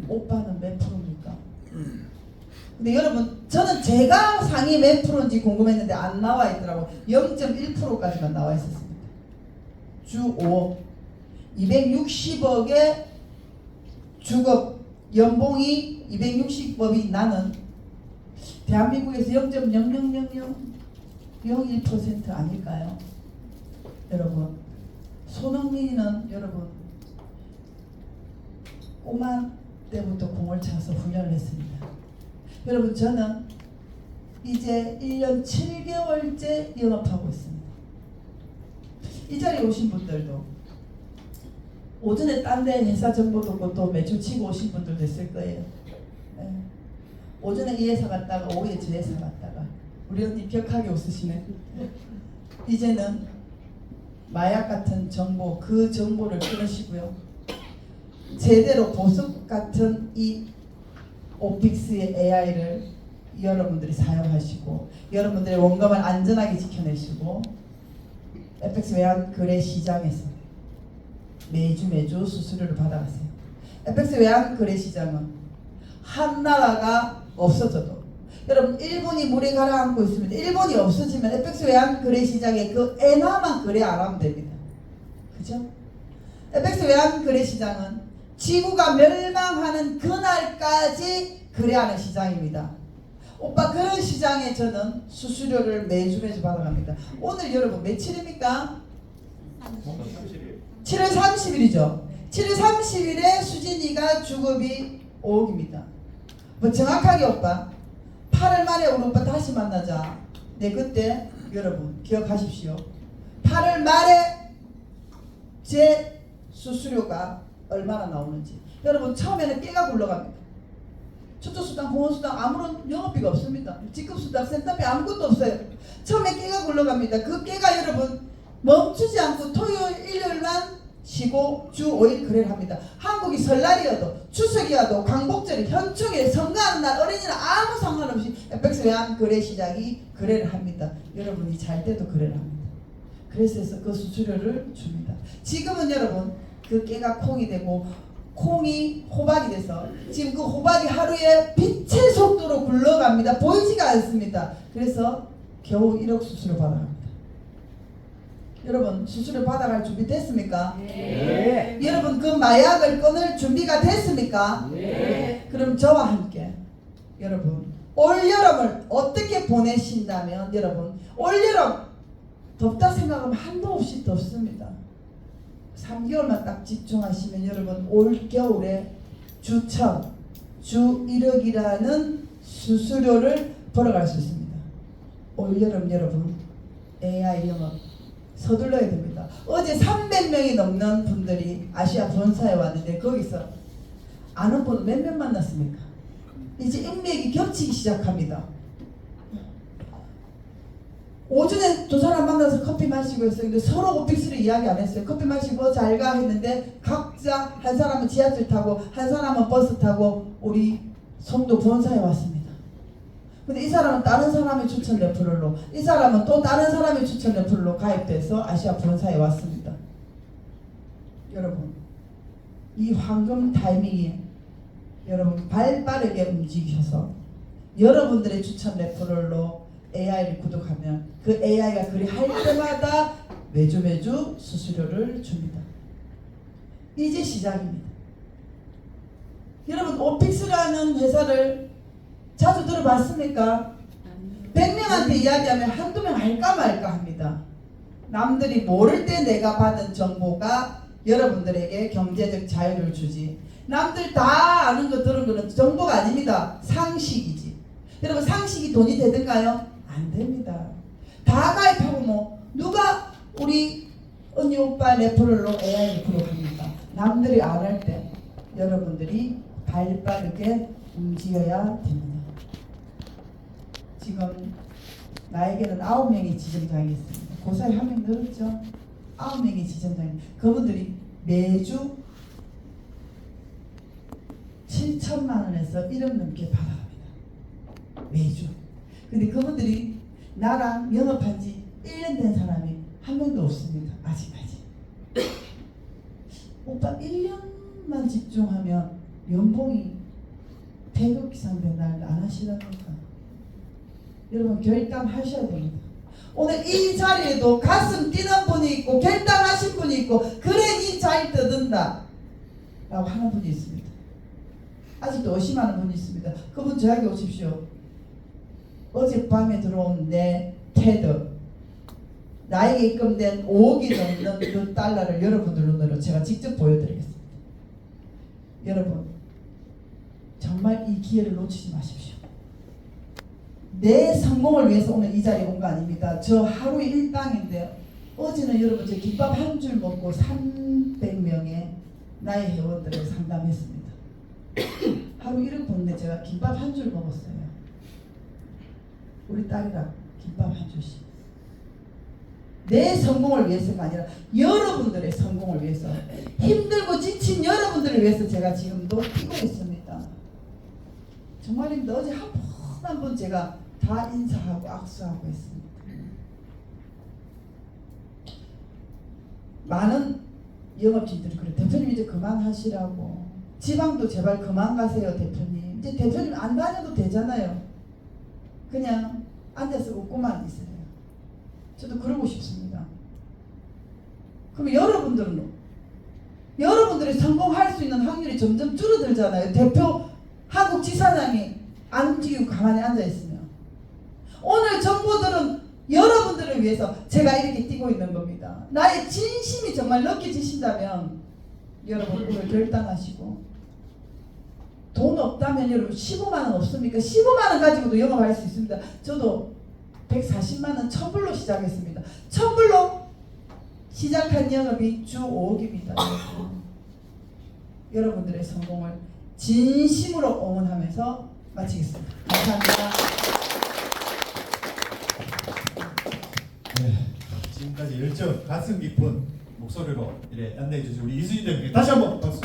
오빠는 몇 프로입니까? 근데 여러분, 저는 제가 상위 몇 프로인지 궁금했는데 안 나와 있더라고. 0.1%까지만 나와 있었습니다. 주 5억, 260억의 주급 연봉이 260억이 나는 대한민국에서 0.00001% 아닐까요? 여러분, 손흥민은 여러분 꼬마 때부터 공을 차서 훈련을 했습니다. 여러분, 저는 이제 1년 7개월째 영업하고 있습니다. 이 자리에 오신 분들도 오전에 딴 데 회사 정보 듣고 또 매출 치고 오신 분들도 있을 거예요. 네. 오전에 이 회사 갔다가 오후에 저 회사 갔다가 우리 언니 벽하게 웃으시네. 이제는 마약 같은 정보, 그 정보를 끊으시고요. 제대로 보석 같은 이 오픽스의 AI를 여러분들이 사용하시고 여러분들의 원금을 안전하게 지켜내시고 FX 외환 거래 시장에서 매주 수수료를 받아가세요. FX 외환 거래 시장은 한 나라가 없어져도 여러분, 일본이 물에 가라앉고 있습니다. 일본이 없어지면 FX 외환 거래 시장에 그 엔화만 거래 안 하면 됩니다. 그죠? FX 외환 거래 시장은 지구가 멸망하는 그날까지 거래하는 시장입니다. 오빠, 그런 시장에 저는 수수료를 매주 받아갑니다. 오늘 여러분 며칠입니까? 7월 30일이죠. 7월 30일에 수진이가 주급이 5억입니다. 뭐 정확하게 오빠 8월 말에 우리 오빠 다시 만나자. 네, 그때 여러분 기억하십시오. 8월 말에 제 수수료가 얼마나 나오는지. 여러분 처음에는 깨가 굴러갑니다. 초초수당, 공원수당 아무런 영업비가 없습니다. 직급수당, 센터비 아무것도 없어요. 처음에 깨가 굴러갑니다. 그 깨가 여러분 멈추지 않고 토요일, 일요일만 쉬고 주 5일 거래를 합니다. 한국이 설날이어도 추석이어도 광복절이 현충일 선거하는 날 어린이날 아무 상관없이 FX 외환 거래 시장이 거래를 합니다. 여러분이 잘 때도 거래를 합니다. 그래서 그 수수료를 줍니다. 지금은 여러분 그 깨가 콩이 되고 콩이 호박이 돼서 지금 그 호박이 하루에 빛의 속도로 굴러갑니다. 보이지가 않습니다. 그래서 겨우 1억 수수료 받아갑니다. 여러분 수수료 받아갈 준비 됐습니까? 네. 여러분 그 마약을 끊을 준비가 됐습니까? 네. 그럼 저와 함께 여러분 올 여름을 어떻게 보내신다면 여러분 올 여름 덥다 생각하면 한도 없이 덥습니다. 3개월만 딱 집중하시면 여러분 올 겨울에 주 1,000, 주 1억이라는 수수료를 벌어갈 수 있습니다. 올 여름 여러분 AI 영업 서둘러야 됩니다. 어제 300명이 넘는 분들이 아시아 본사에 왔는데 거기서 아는 분 몇 명 만났습니까? 이제 인맥이 겹치기 시작합니다. 오전에 두 사람 만나서 커피 마시고 했었는데 서로 오픽스를 이야기 안 했어요. 커피 마시고 잘가 했는데 각자 한 사람은 지하철 타고 한 사람은 버스 타고 우리 송도 본사에 왔습니다. 근데 이 사람은 다른 사람의 추천 레퍼럴로 이 사람은 또 다른 사람의 추천 레퍼럴로 가입돼서 아시아 본사에 왔습니다. 여러분 이 황금 타이밍에 여러분 발 빠르게 움직이셔서 여러분들의 추천 레퍼럴로 AI를 구독하면 그 AI가 그리 할 때마다 매주 수수료를 줍니다. 이제 시작입니다. 여러분 오픽스라는 회사를 자주 들어봤습니까? 100명한테 이야기하면 한두 명 할까 말까 합니다. 남들이 모를 때 내가 받은 정보가 여러분들에게 경제적 자유를 주지. 남들 다 아는 거 들은 거는 정보가 아닙니다. 상식이지. 여러분 상식이 돈이 되든가요? 안 됩니다. 다 가입하고 뭐 누가 우리 언니 오빠 레퍼럴로 AI를 구독합니까? 남들이 안 할 때 여러분들이 발빠르게 움직여야 됩니다. 지금 나에게는 9명의 지점장이 있습니다. 그 사이 한 명 늘었죠? 9명의 지점장이. 그분들이 매주 7천만 원에서 1억 넘게 받아갑니다. 매주. 근데 그분들이 나랑 영업한 지 1년 된 사람이 한 명도 없습니다. 아직까지. 오빠 1년만 집중하면 연봉이 100억 이상 된다는데 안 하시랍니까? 여러분 결단하셔야 됩니다. 오늘 이 자리에도 가슴 뛰는 분이 있고 결단하신 분이 있고 그래 이 자리 떠든다 라고 하는 분이 있습니다. 아직도 의심하는 분이 있습니다. 그분 저에게 오십시오. 어젯밤에 들어온 내 테드 나에게 입금된 5억이 넘는 그 달러를 여러분들 눈으로 제가 직접 보여드리겠습니다. 여러분 정말 이 기회를 놓치지 마십시오. 내 성공을 위해서 오늘 이 자리에 온 거 아닙니다. 저 하루 일당인데 어제는 여러분 저 김밥 한 줄 먹고 300명의 나의 회원들을 상담했습니다. 하루 1억 버는데 제가 김밥 한 줄 먹었어요. 우리 딸이랑 김밥 한 줄씩. 내 성공을 위해서가 아니라 여러분들의 성공을 위해서 힘들고 지친 여러분들을 위해서 제가 지금도 뛰고 있습니다. 정말입니다. 어제 한 번 제가 다 인사하고 악수하고 있습니다. 많은 영업진들이 그래 대표님 이제 그만하시라고 지방도 제발 그만 가세요 대표님 이제 대표님 안 다녀도 되잖아요. 그냥 앉아서 웃고만 있어요. 저도 그러고 싶습니다. 그럼 여러분들이 성공할 수 있는 확률이 점점 줄어들잖아요. 대표 한국 지사장이 안 움직이고 가만히 앉아 있으면 오늘 정보들은 여러분들을 위해서 제가 이렇게 뛰고 있는 겁니다. 나의 진심이 정말 느껴지신다면 여러분 오늘 결단하시고 돈 없다면 여러분 15만 원 없습니까? 15만 원 가지고도 영업할 수 있습니다. 저도 140만 원 1000불로 시작했습니다. 1000불로 시작한 영업이 주 5억입니다. 여러분들의 성공을 진심으로 응원하면서 마치겠습니다. 감사합니다. 네, 지금까지 열정, 가슴 깊은 목소리로 이래 안내해 주신 우리 이수진 대표님 다시 한번 박수.